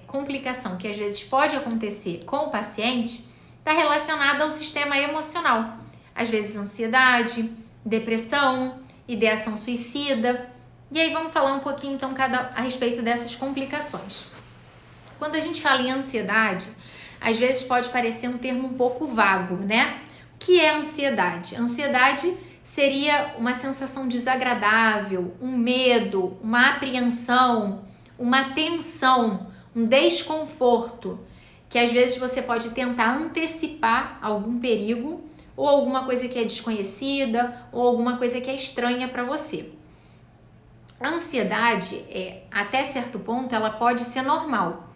complicação que às vezes pode acontecer com o paciente está relacionada ao sistema emocional. Às vezes ansiedade, depressão, ideação suicida. E aí vamos falar um pouquinho então a respeito dessas complicações. Quando a gente fala em ansiedade, às vezes pode parecer um termo um pouco vago, né? O que é ansiedade? Ansiedade seria uma sensação desagradável, um medo, uma apreensão, uma tensão, um desconforto, que às vezes você pode tentar antecipar algum perigo ou alguma coisa que é desconhecida ou alguma coisa que é estranha para você. A ansiedade, até certo ponto, ela pode ser normal.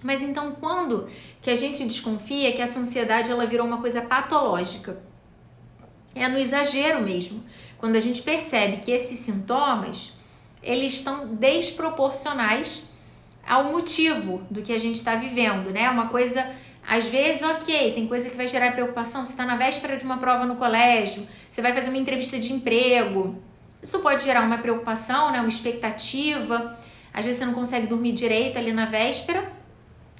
Mas então, quando que a gente desconfia que essa ansiedade ela virou uma coisa patológica? É no exagero mesmo. Quando a gente percebe que esses sintomas, eles estão desproporcionais ao motivo do que a gente está vivendo, né? Uma coisa, às vezes, ok, tem coisa que vai gerar preocupação. Você está na véspera de uma prova no colégio, você vai fazer uma entrevista de emprego. Isso pode gerar uma preocupação, né? Uma expectativa. Às vezes você não consegue dormir direito ali na véspera,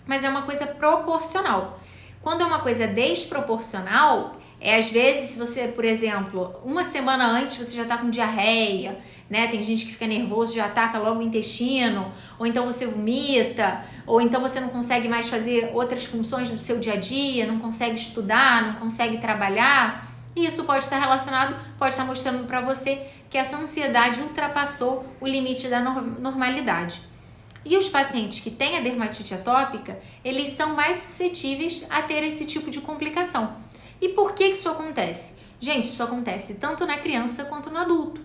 mas é uma coisa proporcional. Quando é uma coisa desproporcional, às vezes, se você, por exemplo, uma semana antes você já tá com diarreia, né? Tem gente que fica nervoso, já ataca logo o intestino, ou então você vomita, ou então você não consegue mais fazer outras funções do seu dia a dia, não consegue estudar, não consegue trabalhar. E isso pode estar relacionado, pode estar mostrando para você que essa ansiedade ultrapassou o limite da normalidade. E os pacientes que têm a dermatite atópica, eles são mais suscetíveis a ter esse tipo de complicação. E por que isso acontece? Gente, isso acontece tanto na criança quanto no adulto.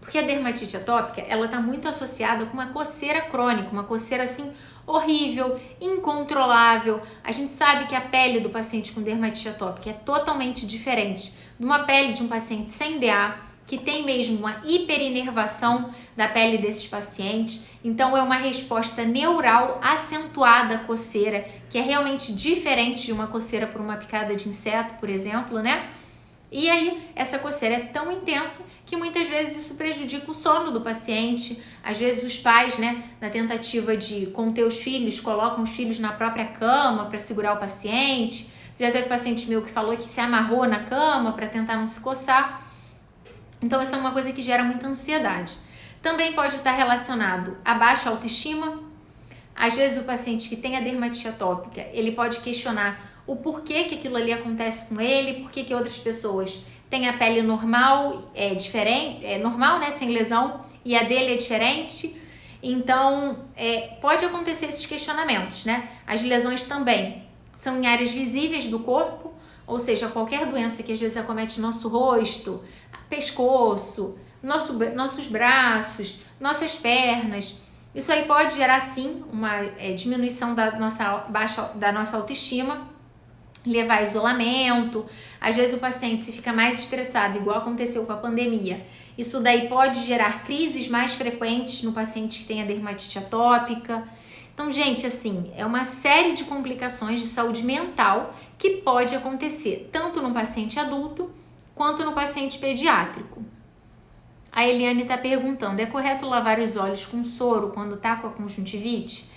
Porque a dermatite atópica, ela está muito associada com uma coceira crônica, uma coceira assim horrível, incontrolável. A gente sabe que a pele do paciente com dermatite atópica é totalmente diferente de uma pele de um paciente sem DA, que tem mesmo uma hiperinervação da pele desses pacientes. Então, é uma resposta neural acentuada à coceira, que é realmente diferente de uma coceira por uma picada de inseto, por exemplo, né? E aí, essa coceira é tão intensa que muitas vezes isso prejudica o sono do paciente. Às vezes os pais, né, na tentativa de conter os filhos, colocam os filhos na própria cama para segurar o paciente. Já teve paciente meu que falou que se amarrou na cama para tentar não se coçar. Então, isso é uma coisa que gera muita ansiedade. Também pode estar relacionado à baixa autoestima. Às vezes o paciente que tem a dermatite atópica, ele pode questionar o porquê que aquilo ali acontece com ele, por que outras pessoas têm a pele normal, diferente, normal, né, sem lesão, e a dele é diferente. Então, pode acontecer esses questionamentos, né? As lesões também são em áreas visíveis do corpo, ou seja, qualquer doença que às vezes acomete o nosso rosto, pescoço, nossos braços, nossas pernas. Isso aí pode gerar sim uma diminuição da nossa autoestima, levar a isolamento. Às vezes o paciente se fica mais estressado, igual aconteceu com a pandemia. Isso daí pode gerar crises mais frequentes no paciente que tem a dermatite atópica. Então, gente, assim, é uma série de complicações de saúde mental que pode acontecer tanto no paciente adulto quanto no paciente pediátrico. A Eliane está perguntando, é correto lavar os olhos com soro quando está com a conjuntivite?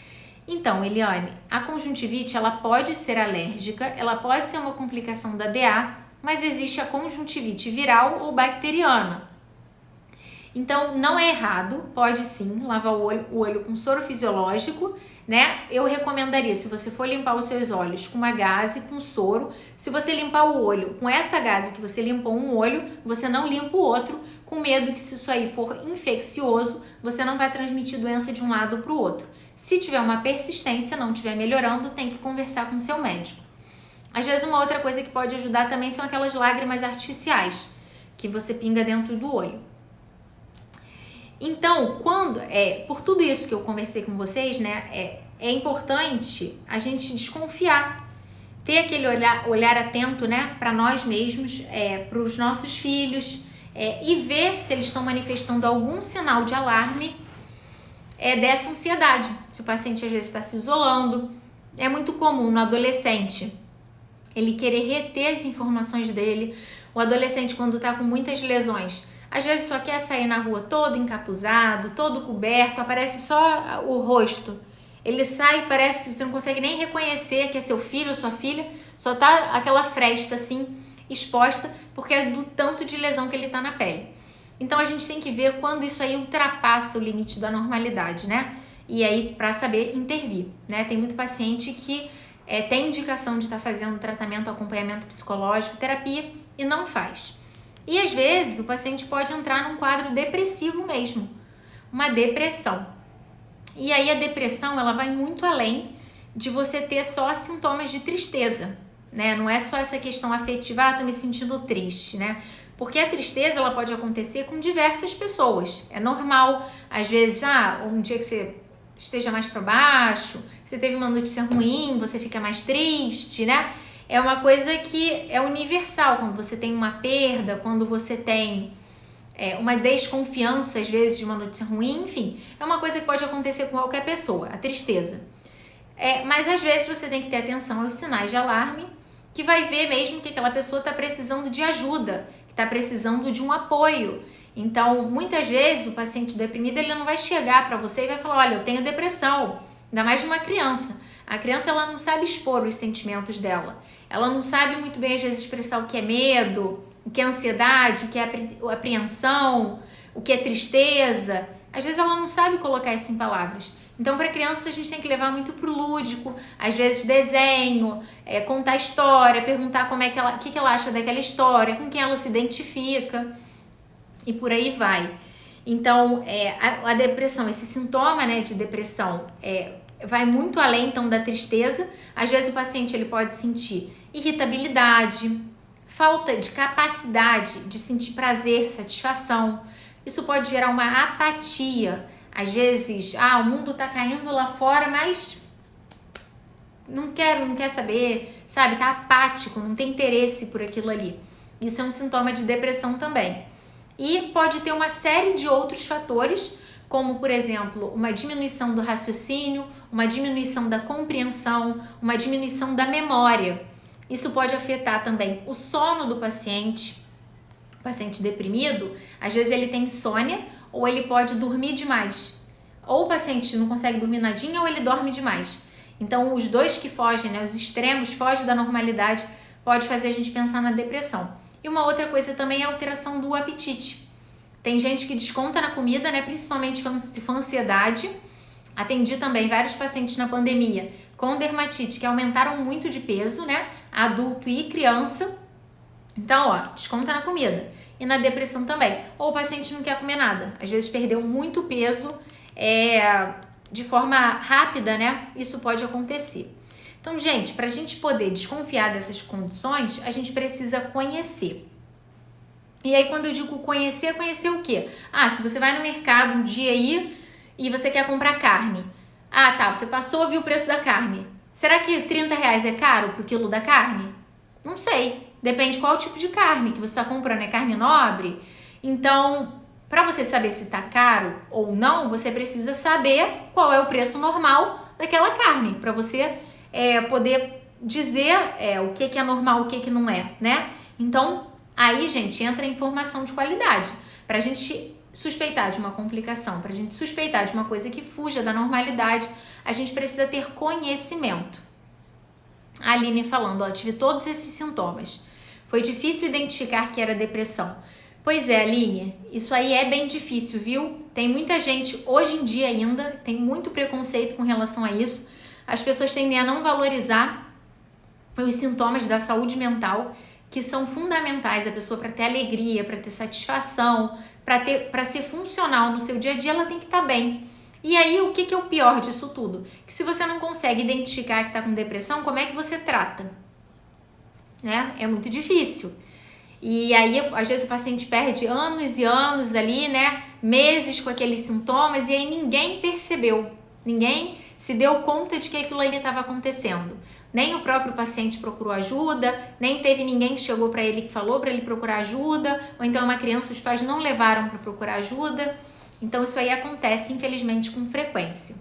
Então, Eliane, a conjuntivite ela pode ser alérgica, ela pode ser uma complicação da DA, mas existe a conjuntivite viral ou bacteriana. Então, não é errado, pode sim lavar o olho com soro fisiológico, né? Eu recomendaria, se você for limpar os seus olhos com uma gaze, com soro, se você limpar o olho com essa gaze que você limpou um olho, você não limpa o outro, com medo que se isso aí for infeccioso, você não vai transmitir doença de um lado para o outro. Se tiver uma persistência, não estiver melhorando, tem que conversar com o seu médico. Às vezes uma outra coisa que pode ajudar também são aquelas lágrimas artificiais, que você pinga dentro do olho. Então, por tudo isso que eu conversei com vocês, né, é importante a gente desconfiar, ter aquele olhar atento, né, para nós mesmos, para os nossos filhos, e ver se eles estão manifestando algum sinal de alarme dessa ansiedade. Se o paciente às vezes está se isolando, é muito comum no adolescente ele querer reter as informações dele. O adolescente, quando está com muitas lesões, às vezes só quer sair na rua todo encapuzado, todo coberto, aparece só o rosto. Ele sai, parece, você não consegue nem reconhecer que é seu filho ou sua filha, só tá aquela fresta assim, exposta, porque é do tanto de lesão que ele tá na pele. Então a gente tem que ver quando isso aí ultrapassa o limite da normalidade, né? E aí para saber intervir, né? Tem muito paciente que tem indicação de estar fazendo tratamento, acompanhamento psicológico, terapia e não faz. E às vezes o paciente pode entrar num quadro depressivo mesmo, uma depressão. E aí a depressão ela vai muito além de você ter só sintomas de tristeza, né? Não é só essa questão afetiva, tô me sentindo triste, né? Porque a tristeza, ela pode acontecer com diversas pessoas. É normal, às vezes, um dia que você esteja mais para baixo, você teve uma notícia ruim, você fica mais triste, né? É uma coisa que é universal, quando você tem uma perda, quando você tem uma desconfiança, às vezes, de uma notícia ruim, enfim. É uma coisa que pode acontecer com qualquer pessoa, a tristeza. Mas, às vezes, você tem que ter atenção aos sinais de alarme, que vai ver mesmo que aquela pessoa está precisando de ajuda, que está precisando de um apoio. Então, muitas vezes, o paciente deprimido, ele não vai chegar para você e vai falar, olha, eu tenho depressão, ainda mais de uma criança. A criança, ela não sabe expor os sentimentos dela. Ela não sabe muito bem, às vezes, expressar o que é medo, o que é ansiedade, o que é apreensão, o que é tristeza. Às vezes, ela não sabe colocar isso em palavras. Então, para criança, a gente tem que levar muito pro lúdico, às vezes desenho, contar história, perguntar o que ela acha daquela história, com quem ela se identifica e por aí vai. Então, a depressão, esse sintoma, né, de depressão, vai muito além, então, da tristeza. Às vezes, o paciente ele pode sentir irritabilidade, falta de capacidade de sentir prazer, satisfação. Isso pode gerar uma apatia. Às vezes, o mundo tá caindo lá fora, mas não quer saber, sabe? Tá apático, não tem interesse por aquilo ali. Isso é um sintoma de depressão também. E pode ter uma série de outros fatores, como, por exemplo, uma diminuição do raciocínio, uma diminuição da compreensão, uma diminuição da memória. Isso pode afetar também o sono do paciente. O paciente deprimido, às vezes ele tem insônia, ou ele pode dormir demais. Ou o paciente não consegue dormir nadinha, ou ele dorme demais. Então, os dois que fogem, né, os extremos, fogem da normalidade, pode fazer a gente pensar na depressão. E uma outra coisa também é a alteração do apetite. Tem gente que desconta na comida, né, principalmente se for ansiedade. Atendi também vários pacientes na pandemia com dermatite que aumentaram muito de peso, né, adulto e criança. Então, desconta na comida. E na depressão também. Ou o paciente não quer comer nada. Às vezes perdeu muito peso de forma rápida, né? Isso pode acontecer. Então, gente, para a gente poder desconfiar dessas condições, a gente precisa conhecer. E aí, quando eu digo conhecer, conhecer o quê? Se você vai no mercado um dia aí e você quer comprar carne. Você passou, viu o preço da carne. Será que R$30 é caro pro quilo da carne? Não sei. Depende qual tipo de carne que você está comprando. É carne nobre? Então, para você saber se está caro ou não, você precisa saber qual é o preço normal daquela carne. Para você poder dizer o que é normal, o que não é, né? Então, aí, gente, entra a informação de qualidade. Para a gente suspeitar de uma complicação, para a gente suspeitar de uma coisa que fuja da normalidade, a gente precisa ter conhecimento. A Aline falando, tive todos esses sintomas. Foi difícil identificar que era depressão. Pois é, Aline, isso aí é bem difícil, viu? Tem muita gente, hoje em dia ainda, tem muito preconceito com relação a isso. As pessoas tendem a não valorizar os sintomas da saúde mental, que são fundamentais. A pessoa, para ter alegria, para ter satisfação, para ser funcional no seu dia a dia, ela tem que estar bem. E aí, o que é o pior disso tudo? Que se você não consegue identificar que está com depressão, como é que você trata? Né? É muito difícil. E aí, às vezes, o paciente perde anos e anos ali, né? Meses com aqueles sintomas, e aí ninguém percebeu. Ninguém se deu conta de que aquilo ali estava acontecendo. Nem o próprio paciente procurou ajuda, nem teve ninguém que chegou para ele que falou para ele procurar ajuda, ou então uma criança, os pais não levaram para procurar ajuda. Então, isso aí acontece, infelizmente, com frequência.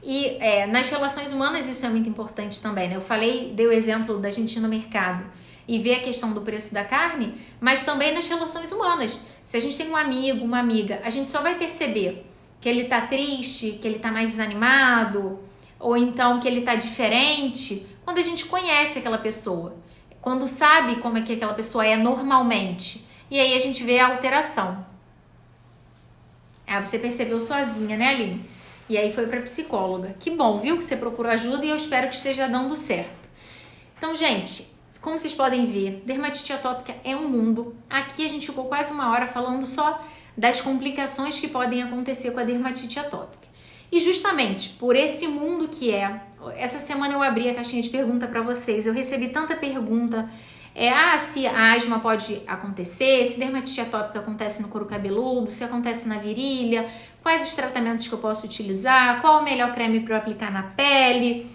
E nas relações humanas isso é muito importante também, né? Eu dei o exemplo da gente ir no mercado e ver a questão do preço da carne, mas também nas relações humanas. Se a gente tem um amigo, uma amiga, a gente só vai perceber que ele tá triste, que ele tá mais desanimado, ou então que ele tá diferente, quando a gente conhece aquela pessoa, quando sabe como é que aquela pessoa é normalmente. E aí a gente vê a alteração. Você percebeu sozinha, né, Aline? E aí foi pra psicóloga. Que bom, viu? Que você procurou ajuda e eu espero que esteja dando certo. Então, gente, como vocês podem ver, dermatite atópica é um mundo. Aqui a gente ficou quase uma hora falando só das complicações que podem acontecer com a dermatite atópica. E justamente por esse mundo que essa semana eu abri a caixinha de pergunta para vocês, eu recebi tanta pergunta Se a asma pode acontecer, se dermatite atópica acontece no couro cabeludo, se acontece na virilha, quais os tratamentos que eu posso utilizar, qual o melhor creme para eu aplicar na pele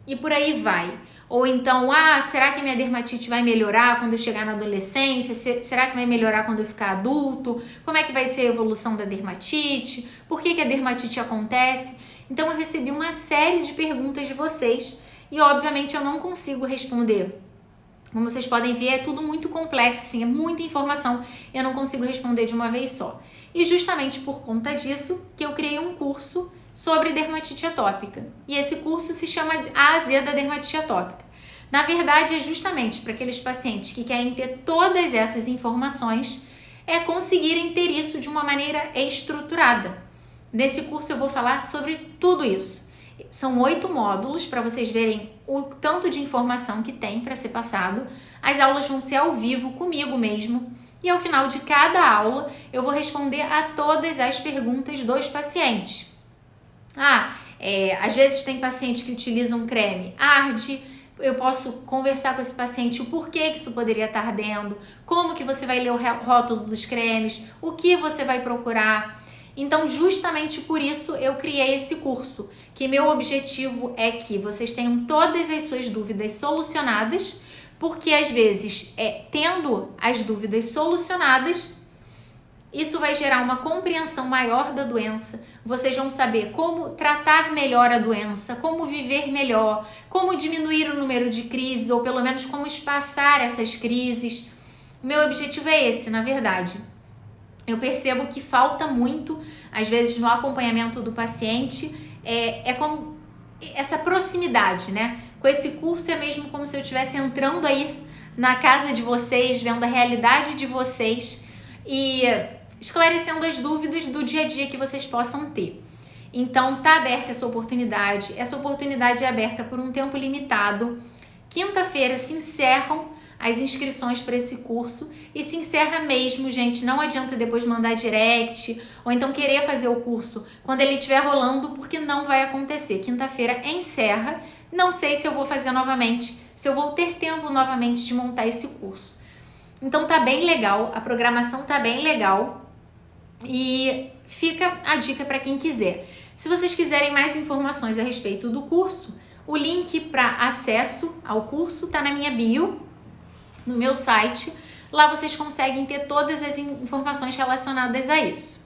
e por aí vai. Ou então, será que a minha dermatite vai melhorar quando eu chegar na adolescência? Será que vai melhorar quando eu ficar adulto? Como é que vai ser a evolução da dermatite? Por que a dermatite acontece? Então eu recebi uma série de perguntas de vocês e obviamente eu não consigo responder. Como vocês podem ver, é tudo muito complexo, assim, é muita informação, eu não consigo responder de uma vez só. E justamente por conta disso que eu criei um curso sobre dermatite atópica. E esse curso se chama A a Z da dermatite atópica. Na verdade, é justamente para aqueles pacientes que querem ter todas essas informações, conseguirem ter isso de uma maneira estruturada. Nesse curso eu vou falar sobre tudo isso. São 8 módulos para vocês verem o tanto de informação que tem para ser passado. As aulas vão ser ao vivo comigo mesmo. E ao final de cada aula eu vou responder a todas as perguntas dos pacientes. Às vezes tem paciente que utiliza um creme, arde, eu posso conversar com esse paciente o porquê que isso poderia estar ardendo, como que você vai ler o rótulo dos cremes, o que você vai procurar. Então, justamente por isso eu criei esse curso, que meu objetivo é que vocês tenham todas as suas dúvidas solucionadas, porque às vezes, tendo as dúvidas solucionadas, isso vai gerar uma compreensão maior da doença. Vocês vão saber como tratar melhor a doença, como viver melhor, como diminuir o número de crises, ou pelo menos como espaçar essas crises. O meu objetivo é esse, na verdade. Eu percebo que falta muito, às vezes, no acompanhamento do paciente, como essa proximidade, né? Com esse curso é mesmo como se eu estivesse entrando aí na casa de vocês, vendo a realidade de vocês e esclarecendo as dúvidas do dia a dia que vocês possam ter. Então, tá aberta essa oportunidade. Essa oportunidade é aberta por um tempo limitado. Quinta-feira se encerram as inscrições para esse curso e se encerra mesmo, gente. Não adianta depois mandar direct ou então querer fazer o curso quando ele estiver rolando, porque não vai acontecer. Quinta-feira encerra. Não sei se eu vou fazer novamente, se eu vou ter tempo novamente de montar esse curso. Então tá bem legal, a programação tá bem legal e fica a dica para quem quiser. Se vocês quiserem mais informações a respeito do curso, o link para acesso ao curso tá na minha bio, no meu site. Lá vocês conseguem ter todas as informações relacionadas a isso.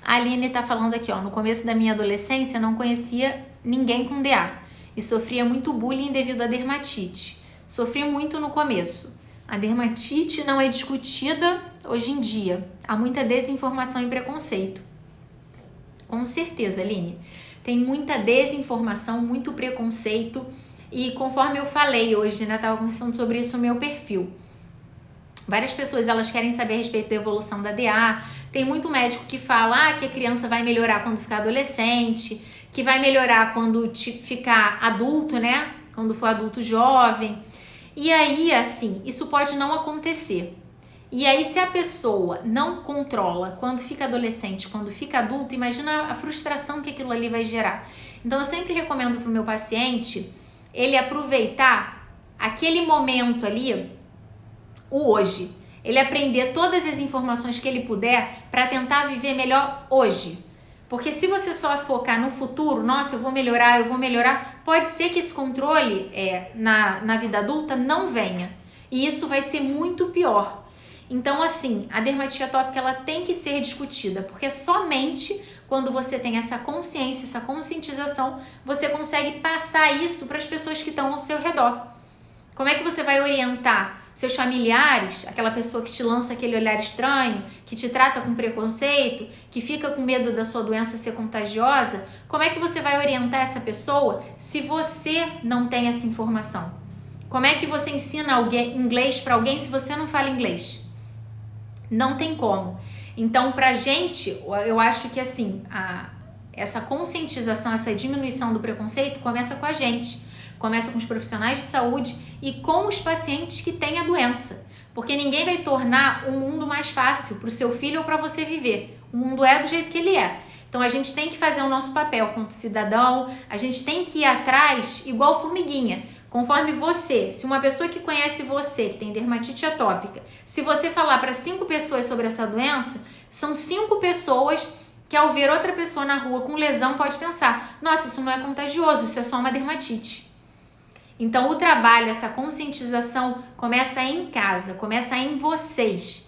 A Aline tá falando aqui, no começo da minha adolescência não conhecia ninguém com DA e sofria muito bullying devido à dermatite. Sofri muito no começo. A dermatite não é discutida hoje em dia. Há muita desinformação e preconceito. Com certeza, Aline. Tem muita desinformação, muito preconceito. E conforme eu falei hoje, né? Estava conversando sobre isso no meu perfil. Várias pessoas, elas querem saber a respeito da evolução da DA. Tem muito médico que fala que a criança vai melhorar quando ficar adolescente, que vai melhorar quando ficar adulto, né? Quando for adulto jovem. E aí, assim, isso pode não acontecer. E aí, se a pessoa não controla quando fica adolescente, quando fica adulto, imagina a frustração que aquilo ali vai gerar. Então, eu sempre recomendo para o meu paciente ele aproveitar aquele momento ali, o hoje. Ele aprender todas as informações que ele puder para tentar viver melhor hoje. Porque se você só focar no futuro, nossa, eu vou melhorar, pode ser que esse controle na vida adulta não venha. E isso vai ser muito pior. Então, assim, a dermatite atópica ela tem que ser discutida, porque somente quando você tem essa consciência, essa conscientização, você consegue passar isso para as pessoas que estão ao seu redor. Como é que você vai orientar seus familiares, aquela pessoa que te lança aquele olhar estranho, que te trata com preconceito, que fica com medo da sua doença ser contagiosa? Como é que você vai orientar essa pessoa se você não tem essa informação? Como é que você ensina inglês para alguém se você não fala inglês? Não tem como. Então, pra gente, eu acho que assim, essa conscientização, essa diminuição do preconceito começa com a gente. Começa com os profissionais de saúde e com os pacientes que têm a doença. Porque ninguém vai tornar o mundo mais fácil para o seu filho ou para você viver. O mundo é do jeito que ele é. Então a gente tem que fazer o nosso papel como cidadão, a gente tem que ir atrás igual formiguinha. Conforme você, se uma pessoa que conhece você, que tem dermatite atópica, se você falar para 5 pessoas sobre essa doença, são 5 pessoas que ao ver outra pessoa na rua com lesão pode pensar, nossa, isso não é contagioso, isso é só uma dermatite. Então o trabalho, essa conscientização começa em casa, começa em vocês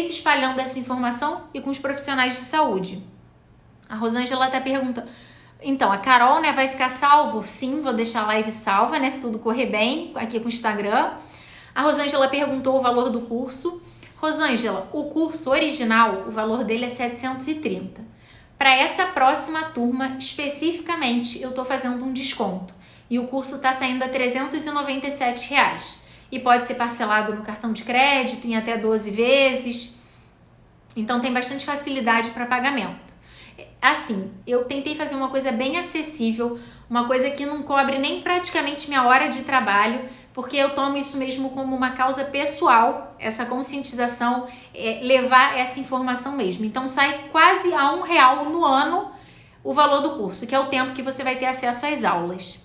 espalhando essa informação e com os profissionais de saúde. A Rosângela está perguntando, então a Carol, né, vai ficar salvo? Sim, vou deixar a live salva, né, se tudo correr bem aqui com o Instagram. A Rosângela perguntou o valor do curso. Rosângela, o curso original, o valor dele é 730. Para essa próxima turma, especificamente, eu estou fazendo um desconto. E o curso está saindo a R$ 397. E pode ser parcelado no cartão de crédito em até 12 vezes. Então tem bastante facilidade para pagamento. Assim, eu tentei fazer uma coisa bem acessível, uma coisa que não cobre nem praticamente minha hora de trabalho, porque eu tomo isso mesmo como uma causa pessoal, essa conscientização, levar essa informação mesmo. Então sai quase a R$ 1 no ano o valor do curso, que é o tempo que você vai ter acesso às aulas.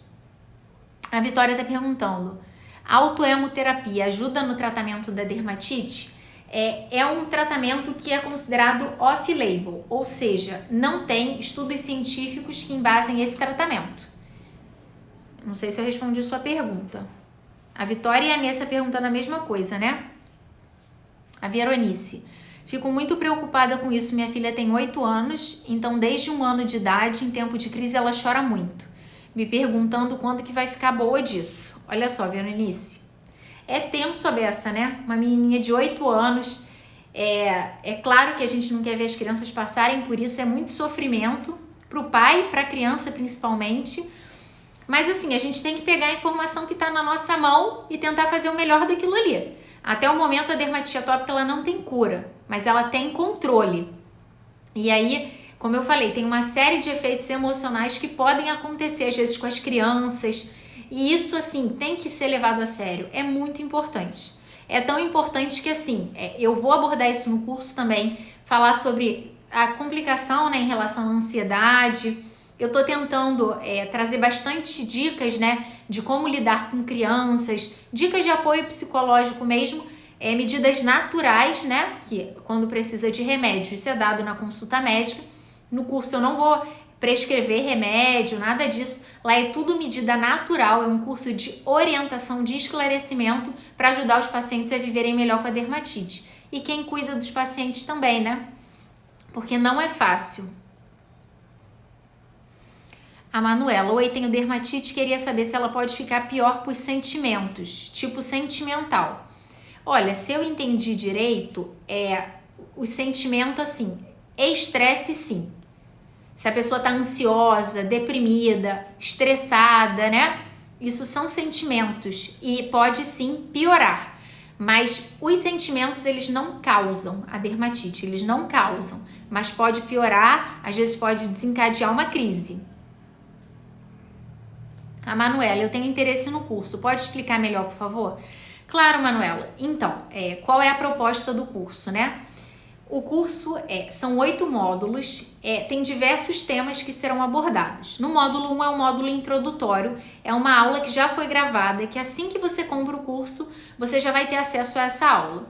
A Vitória está perguntando, a autoemoterapia ajuda no tratamento da dermatite? É um tratamento que é considerado off-label, ou seja, não tem estudos científicos que embasem esse tratamento. Não sei se eu respondi sua pergunta. A Vitória e a Nessa perguntando a mesma coisa, né? A Veronice. Fico muito preocupada com isso. Minha filha tem 8 anos, então desde 1 ano de idade, em tempo de crise, ela chora muito. Me perguntando quando que vai ficar boa disso. Olha só, Veronice. É tenso a beça, né? Uma menininha de 8 anos. É claro que a gente não quer ver as crianças passarem por isso. É muito sofrimento pro pai, pra criança principalmente. Mas assim, a gente tem que pegar a informação que está na nossa mão e tentar fazer o melhor daquilo ali. Até o momento a dermatite atópica ela não tem cura, mas ela tem controle. E aí, como eu falei, tem uma série de efeitos emocionais que podem acontecer às vezes com as crianças. E isso assim, tem que ser levado a sério. É muito importante. É tão importante que assim, eu vou abordar isso no curso também, falar sobre a complicação, né, em relação à ansiedade. Eu tô tentando trazer bastante dicas, né, de como lidar com crianças, dicas de apoio psicológico mesmo, medidas naturais, né, que quando precisa de remédio, isso é dado na consulta médica. No curso eu não vou prescrever remédio, nada disso. Lá é tudo medida natural, é um curso de orientação, de esclarecimento para ajudar os pacientes a viverem melhor com a dermatite. E quem cuida dos pacientes também, né? Porque não é fácil. A Manuela, oi, tenho dermatite, queria saber se ela pode ficar pior por sentimentos, tipo sentimental. Olha, se eu entendi direito, o sentimento assim, estresse sim. Se a pessoa tá ansiosa, deprimida, estressada, né? Isso são sentimentos e pode sim piorar. Mas os sentimentos, eles não causam a dermatite, eles não causam. Mas pode piorar, às vezes pode desencadear uma crise. A Manuela, eu tenho interesse no curso. Pode explicar melhor, por favor? Claro, Manuela. Então, qual é a proposta do curso, né? O curso são 8 módulos, tem diversos temas que serão abordados. No módulo 1 é um módulo introdutório, é uma aula que já foi gravada, que assim que você compra o curso, você já vai ter acesso a essa aula.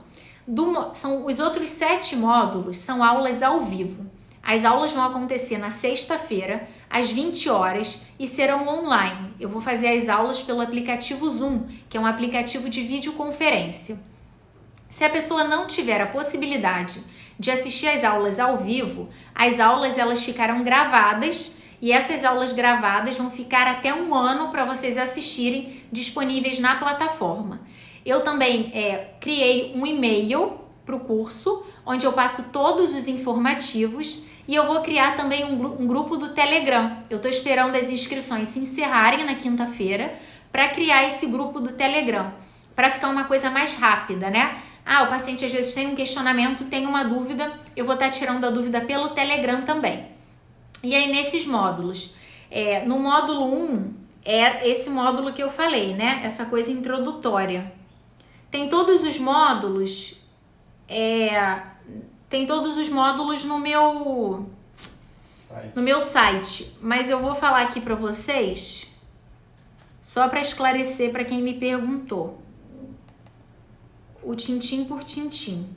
Os outros 7 módulos são aulas ao vivo. As aulas vão acontecer na sexta-feira, às 20 horas, e serão online. Eu vou fazer as aulas pelo aplicativo Zoom, que é um aplicativo de videoconferência. Se a pessoa não tiver a possibilidade de assistir às aulas ao vivo, as aulas elas ficarão gravadas e essas aulas gravadas vão ficar até 1 ano para vocês assistirem, disponíveis na plataforma. Eu também criei um e-mail para o curso, onde eu passo todos os informativos e eu vou criar também um grupo do Telegram. Eu estou esperando as inscrições se encerrarem na quinta-feira para criar esse grupo do Telegram, para ficar uma coisa mais rápida, né? O paciente às vezes tem um questionamento, tem uma dúvida, eu vou estar tirando a dúvida pelo Telegram também. E aí nesses módulos, no módulo 1, esse módulo que eu falei, né? Essa coisa introdutória. Tem todos os módulos, no meu site, mas eu vou falar aqui para vocês, Só para esclarecer para quem me perguntou. O tintim por tintim.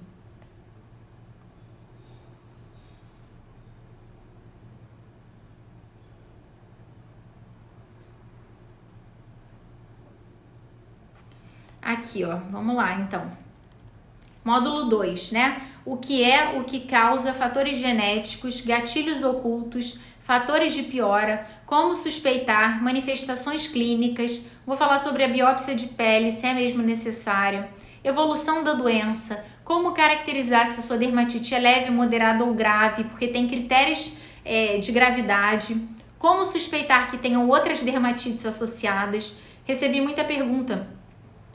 Aqui, ó, vamos lá, então. Módulo 2, né? O que causa, fatores genéticos, gatilhos ocultos, fatores de piora, como suspeitar, manifestações clínicas. Vou falar sobre a biópsia de pele, se é mesmo necessário, evolução da doença, como caracterizar se a sua dermatite é leve, moderada ou grave, porque tem critérios de gravidade, como suspeitar que tenham outras dermatites associadas. Recebi muita pergunta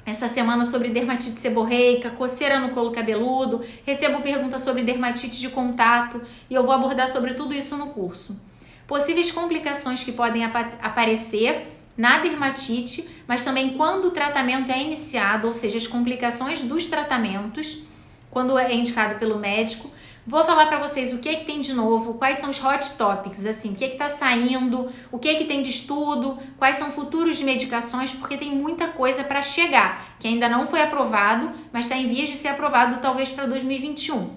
essa semana sobre dermatite seborreica, coceira no couro cabeludo, recebo perguntas sobre dermatite de contato e eu vou abordar sobre tudo isso no curso. Possíveis complicações que podem aparecer na dermatite, mas também quando o tratamento é iniciado, ou seja, as complicações dos tratamentos, quando é indicado pelo médico. Vou falar para vocês o que tem de novo, quais são os hot topics, assim, o que está saindo, o que tem de estudo, quais são futuros de medicações, porque tem muita coisa para chegar, que ainda não foi aprovado, mas está em vias de ser aprovado talvez para 2021.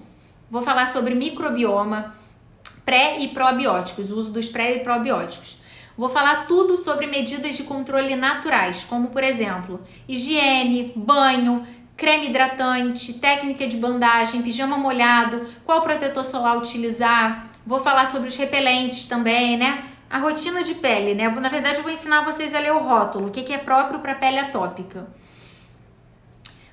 Vou falar sobre microbioma, pré e probióticos, o uso dos pré e probióticos. Vou falar tudo sobre medidas de controle naturais, como por exemplo, higiene, banho, creme hidratante, técnica de bandagem, pijama molhado, qual protetor solar utilizar. Vou falar sobre os repelentes também, né? A rotina de pele, né? Na verdade, eu vou ensinar vocês a ler o rótulo, o que é próprio para pele atópica.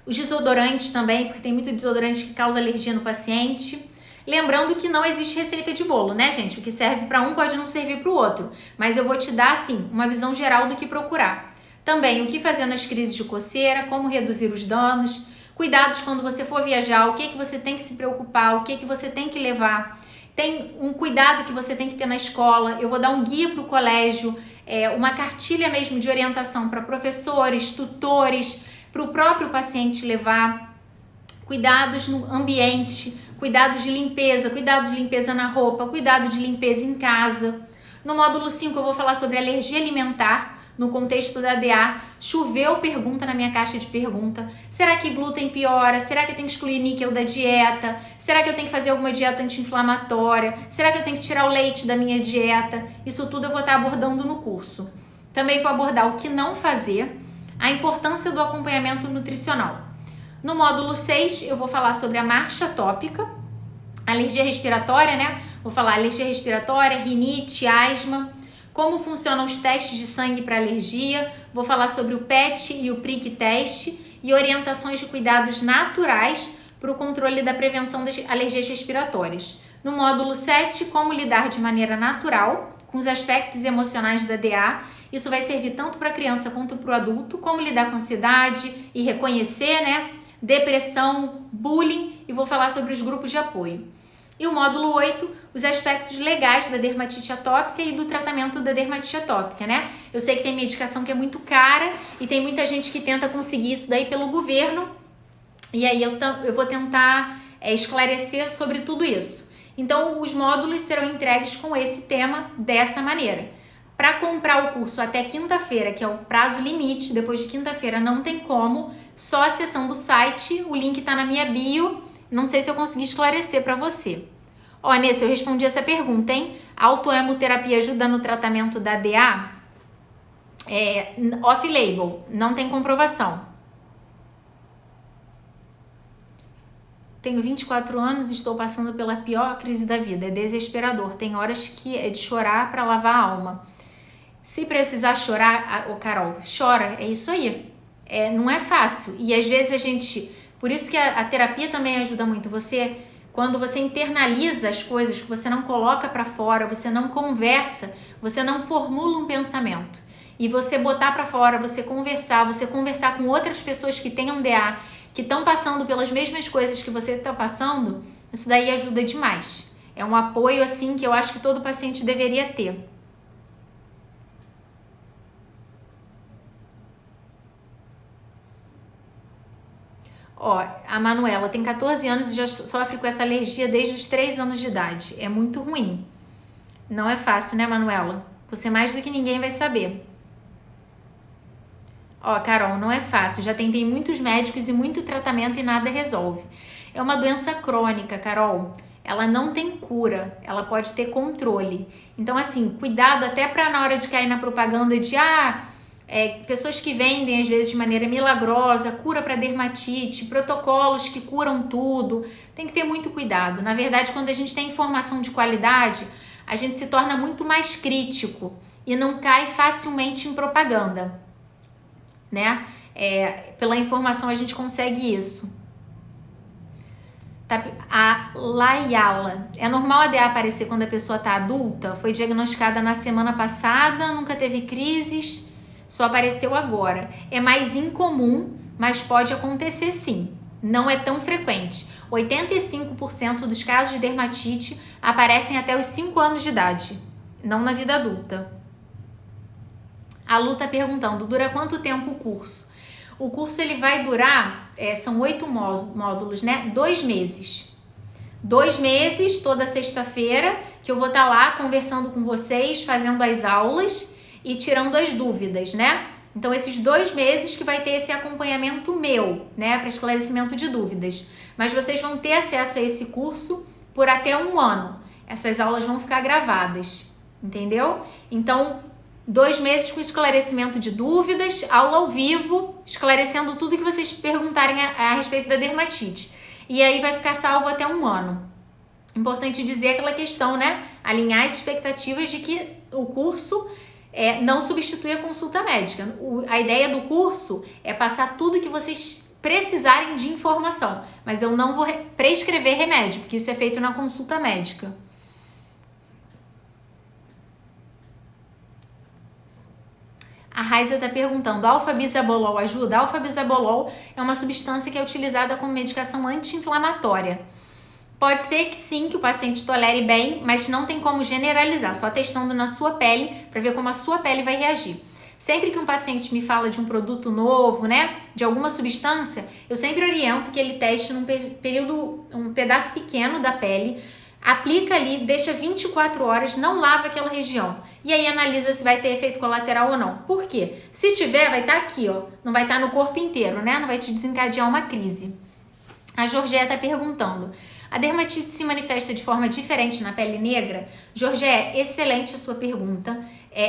Os desodorantes também, porque tem muito desodorante que causa alergia no paciente. Lembrando que não existe receita de bolo, né, gente? O que serve para um pode não servir para o outro. Mas eu vou te dar, assim, uma visão geral do que procurar. Também o que fazer nas crises de coceira, como reduzir os danos, cuidados quando você for viajar, o que você tem que se preocupar, o que você tem que levar. Tem um cuidado que você tem que ter na escola. Eu vou dar um guia para o colégio, uma cartilha mesmo de orientação para professores, tutores, para o próprio paciente levar. Cuidados no ambiente, cuidados de limpeza na roupa, cuidado de limpeza em casa. No módulo 5 eu vou falar sobre alergia alimentar. No contexto da DA, choveu pergunta na minha caixa de pergunta. Será que glúten piora? Será que eu tenho que excluir níquel da dieta? Será que eu tenho que fazer alguma dieta anti-inflamatória? Será que eu tenho que tirar o leite da minha dieta? Isso tudo eu vou estar abordando no curso. Também vou abordar o que não fazer, a importância do acompanhamento nutricional. No módulo 6, eu vou falar sobre a marcha atópica, alergia respiratória, né? Vou falar alergia respiratória, rinite, asma. Como funcionam os testes de sangue para alergia, vou falar sobre o PET e o prick teste e orientações de cuidados naturais para o controle da prevenção das alergias respiratórias. No módulo 7, como lidar de maneira natural com os aspectos emocionais da DA. Isso vai servir tanto para a criança quanto para o adulto, como lidar com ansiedade e reconhecer, né? Depressão, bullying, e vou falar sobre os grupos de apoio. E o módulo 8, os aspectos legais da dermatite atópica e do tratamento da dermatite atópica, né? Eu sei que tem medicação que é muito cara e tem muita gente que tenta conseguir isso daí pelo governo. E aí eu vou tentar esclarecer sobre tudo isso. Então, os módulos serão entregues com esse tema dessa maneira. Para comprar o curso até quinta-feira, que é o prazo limite, depois de quinta-feira não tem como, só acessando o site, o link está na minha bio. Não sei se eu consegui esclarecer para você. Ó, Nessa, eu respondi essa pergunta, hein? Autohemoterapia ajuda no tratamento da DA? Off-label, não tem comprovação. Tenho 24 anos e estou passando pela pior crise da vida. É desesperador. Tem horas que é de chorar para lavar a alma. Se precisar chorar, Carol, chora. É isso aí. Não é fácil. E às vezes a gente... Por isso que a terapia também ajuda muito. Quando você internaliza as coisas, que você não coloca para fora, você não conversa, você não formula um pensamento. E você botar para fora, você conversar com outras pessoas que tenham DA, que estão passando pelas mesmas coisas que você está passando, isso daí ajuda demais. É um apoio assim que eu acho que todo paciente deveria ter. Ó, a Manuela tem 14 anos e já sofre com essa alergia desde os 3 anos de idade. É muito ruim. Não é fácil, né, Manuela? Você mais do que ninguém vai saber. Ó, Carol, não é fácil. Já tentei muitos médicos e muito tratamento e nada resolve. É uma doença crônica, Carol. Ela não tem cura, ela pode ter controle. Então, assim, cuidado até para na hora de cair na propaganda de pessoas que vendem às vezes de maneira milagrosa, cura para dermatite, protocolos que curam tudo. Tem que ter muito cuidado. Na verdade, quando a gente tem informação de qualidade, a gente se torna muito mais crítico e não cai facilmente em propaganda, né? Pela informação a gente consegue isso. A Layala. É normal a DA aparecer quando a pessoa está adulta? Foi diagnosticada na semana passada, nunca teve crises, só apareceu agora. É mais incomum, mas pode acontecer sim. Não é tão frequente. 85% dos casos de dermatite aparecem até os 5 anos de idade, não na vida adulta. A Lu tá perguntando, dura quanto tempo o curso? O curso ele vai durar, são 8 módulos, né? 2 meses. 2 meses, toda sexta-feira, que eu vou estar lá conversando com vocês, fazendo as aulas e tirando as dúvidas, né? Então, esses 2 meses que vai ter esse acompanhamento meu, né? Para esclarecimento de dúvidas. Mas vocês vão ter acesso a esse curso por até 1 ano. Essas aulas vão ficar gravadas, entendeu? Então, 2 meses com esclarecimento de dúvidas, aula ao vivo, esclarecendo tudo que vocês perguntarem a respeito da dermatite. E aí vai ficar salvo até 1 ano. Importante dizer aquela questão, né? Alinhar as expectativas de que o curso não substitui a consulta médica. A ideia do curso é passar tudo que vocês precisarem de informação, mas eu não vou prescrever remédio, porque isso é feito na consulta médica. A Raiza está perguntando, alfa-bisabolol ajuda? Alfa-bisabolol é uma substância que é utilizada como medicação anti-inflamatória. Pode ser que sim, que o paciente tolere bem, mas não tem como generalizar, só testando na sua pele para ver como a sua pele vai reagir. Sempre que um paciente me fala de um produto novo, né, de alguma substância, eu sempre oriento que ele teste um pedaço pequeno da pele, aplica ali, deixa 24 horas, não lava aquela região. E aí analisa se vai ter efeito colateral ou não. Por quê? Se tiver, vai estar aqui, ó. Não vai estar no corpo inteiro, né? Não vai te desencadear uma crise. A Georgia está perguntando, a dermatite se manifesta de forma diferente na pele negra? Georgia, excelente a sua pergunta.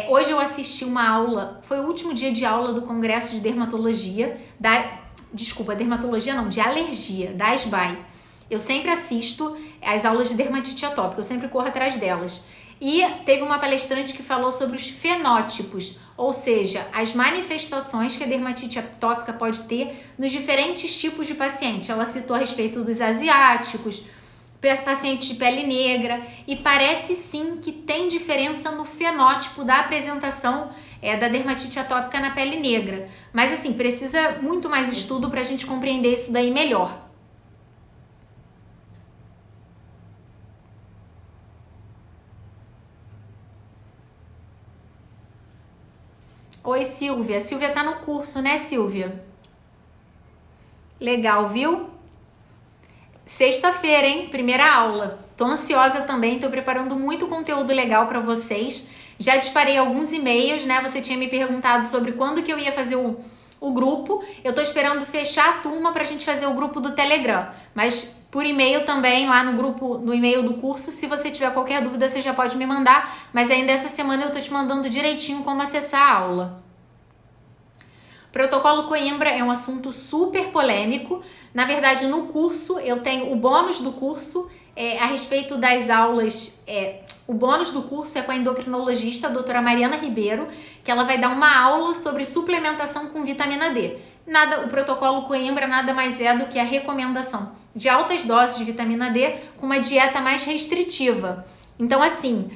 Hoje eu assisti uma aula, foi o último dia de aula do Congresso de Dermatologia, de alergia, da ASBAI. Eu sempre assisto as aulas de dermatite atópica, eu sempre corro atrás delas. E teve uma palestrante que falou sobre os fenótipos, ou seja, as manifestações que a dermatite atópica pode ter nos diferentes tipos de paciente. Ela citou a respeito dos asiáticos, pacientes de pele negra, e parece sim que tem diferença no fenótipo da apresentação da dermatite atópica na pele negra. Mas assim, precisa muito mais estudo para a gente compreender isso daí melhor. Oi, Silvia. Silvia tá no curso, né, Silvia? Legal, viu? Sexta-feira, hein? Primeira aula. Tô ansiosa também, tô preparando muito conteúdo legal para vocês. Já disparei alguns e-mails, né? Você tinha me perguntado sobre quando que eu ia fazer o grupo. Eu tô esperando fechar a turma pra gente fazer o grupo do Telegram. Mas por e-mail também, lá no grupo, no e-mail do curso, se você tiver qualquer dúvida, você já pode me mandar. Mas ainda essa semana eu tô te mandando direitinho como acessar a aula. Protocolo Coimbra é um assunto super polêmico. Na verdade, no curso, eu tenho o bônus do curso a respeito das aulas. O bônus do curso é com a endocrinologista, a doutora Mariana Ribeiro, que ela vai dar uma aula sobre suplementação com vitamina D. O protocolo Coimbra nada mais é do que a recomendação de altas doses de vitamina D com uma dieta mais restritiva. Então, assim,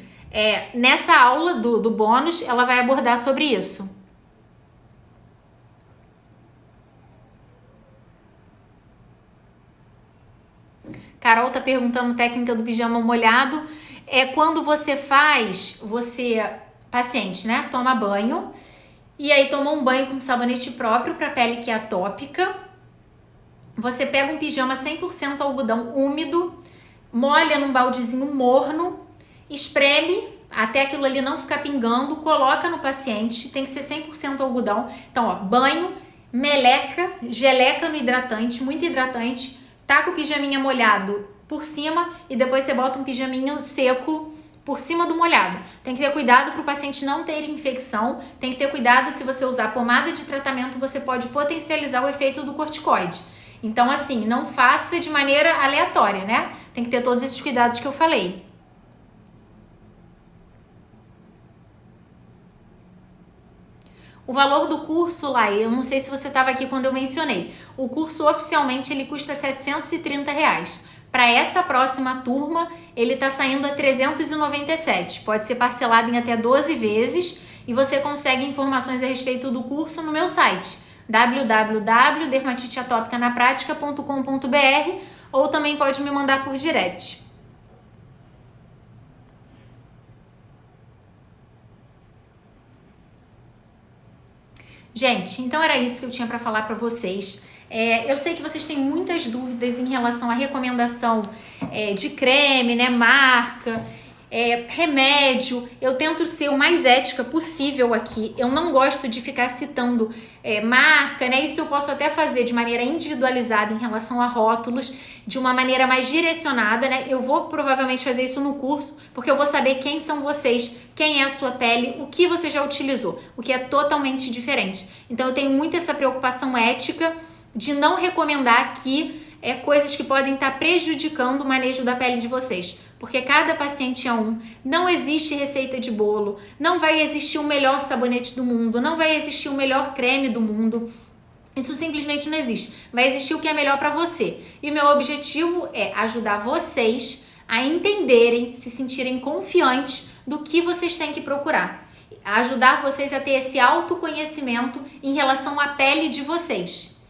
nessa aula do bônus, ela vai abordar sobre isso. Carol tá perguntando técnica do pijama molhado. Quando você paciente, né, toma banho, e aí toma um banho com sabonete próprio para pele que é atópica. Você pega um pijama 100% algodão úmido, molha num baldezinho morno, espreme até aquilo ali não ficar pingando, coloca no paciente, tem que ser 100% algodão. Então, ó, banho, meleca, geleca no hidratante, muito hidratante, taca o pijaminha molhado por cima e depois você bota um pijaminha seco por cima do molhado. Tem que ter cuidado para o paciente não ter infecção, tem que ter cuidado se você usar pomada de tratamento, você pode potencializar o efeito do corticoide. Então, assim, não faça de maneira aleatória, né? Tem que ter todos esses cuidados que eu falei. O valor do curso lá, eu não sei se você estava aqui quando eu mencionei, o curso oficialmente ele custa R$730. Para essa próxima turma, ele está saindo a 397. Pode ser parcelado em até 12 vezes e você consegue informações a respeito do curso no meu site www.dermatiteatopicanapratica.com.br ou também pode me mandar por direct. Gente, então era isso que eu tinha para falar para vocês. Eu sei que vocês têm muitas dúvidas em relação à recomendação de creme, né, marca, remédio. Eu tento ser o mais ética possível aqui. Eu não gosto de ficar citando marca, né? Isso eu posso até fazer de maneira individualizada em relação a rótulos, de uma maneira mais direcionada, né? Eu vou provavelmente fazer isso no curso, porque eu vou saber quem são vocês, quem é a sua pele, o que você já utilizou, o que é totalmente diferente. Então eu tenho muito essa preocupação ética de não recomendar aqui coisas que podem estar prejudicando o manejo da pele de vocês. Porque cada paciente é um, não existe receita de bolo, não vai existir o melhor sabonete do mundo, não vai existir o melhor creme do mundo. Isso simplesmente não existe. Vai existir o que é melhor para você. E o meu objetivo é ajudar vocês a entenderem, se sentirem confiantes do que vocês têm que procurar. Ajudar vocês a ter esse autoconhecimento em relação à pele de vocês.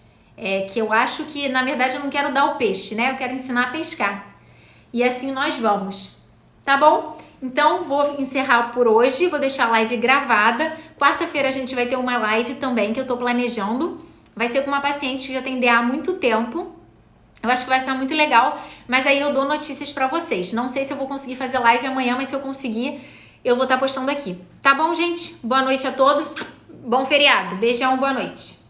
Que eu acho que, na verdade, eu não quero dar o peixe, né? Eu quero ensinar a pescar. E assim nós vamos, tá bom? Então, vou encerrar por hoje, vou deixar a live gravada. Quarta-feira a gente vai ter uma live também que eu tô planejando. Vai ser com uma paciente que já tem DA há muito tempo. Eu acho que vai ficar muito legal, mas aí eu dou notícias pra vocês. Não sei se eu vou conseguir fazer live amanhã, mas se eu conseguir, eu vou estar postando aqui. Tá bom, gente? Boa noite a todos. Bom feriado. Beijão, boa noite.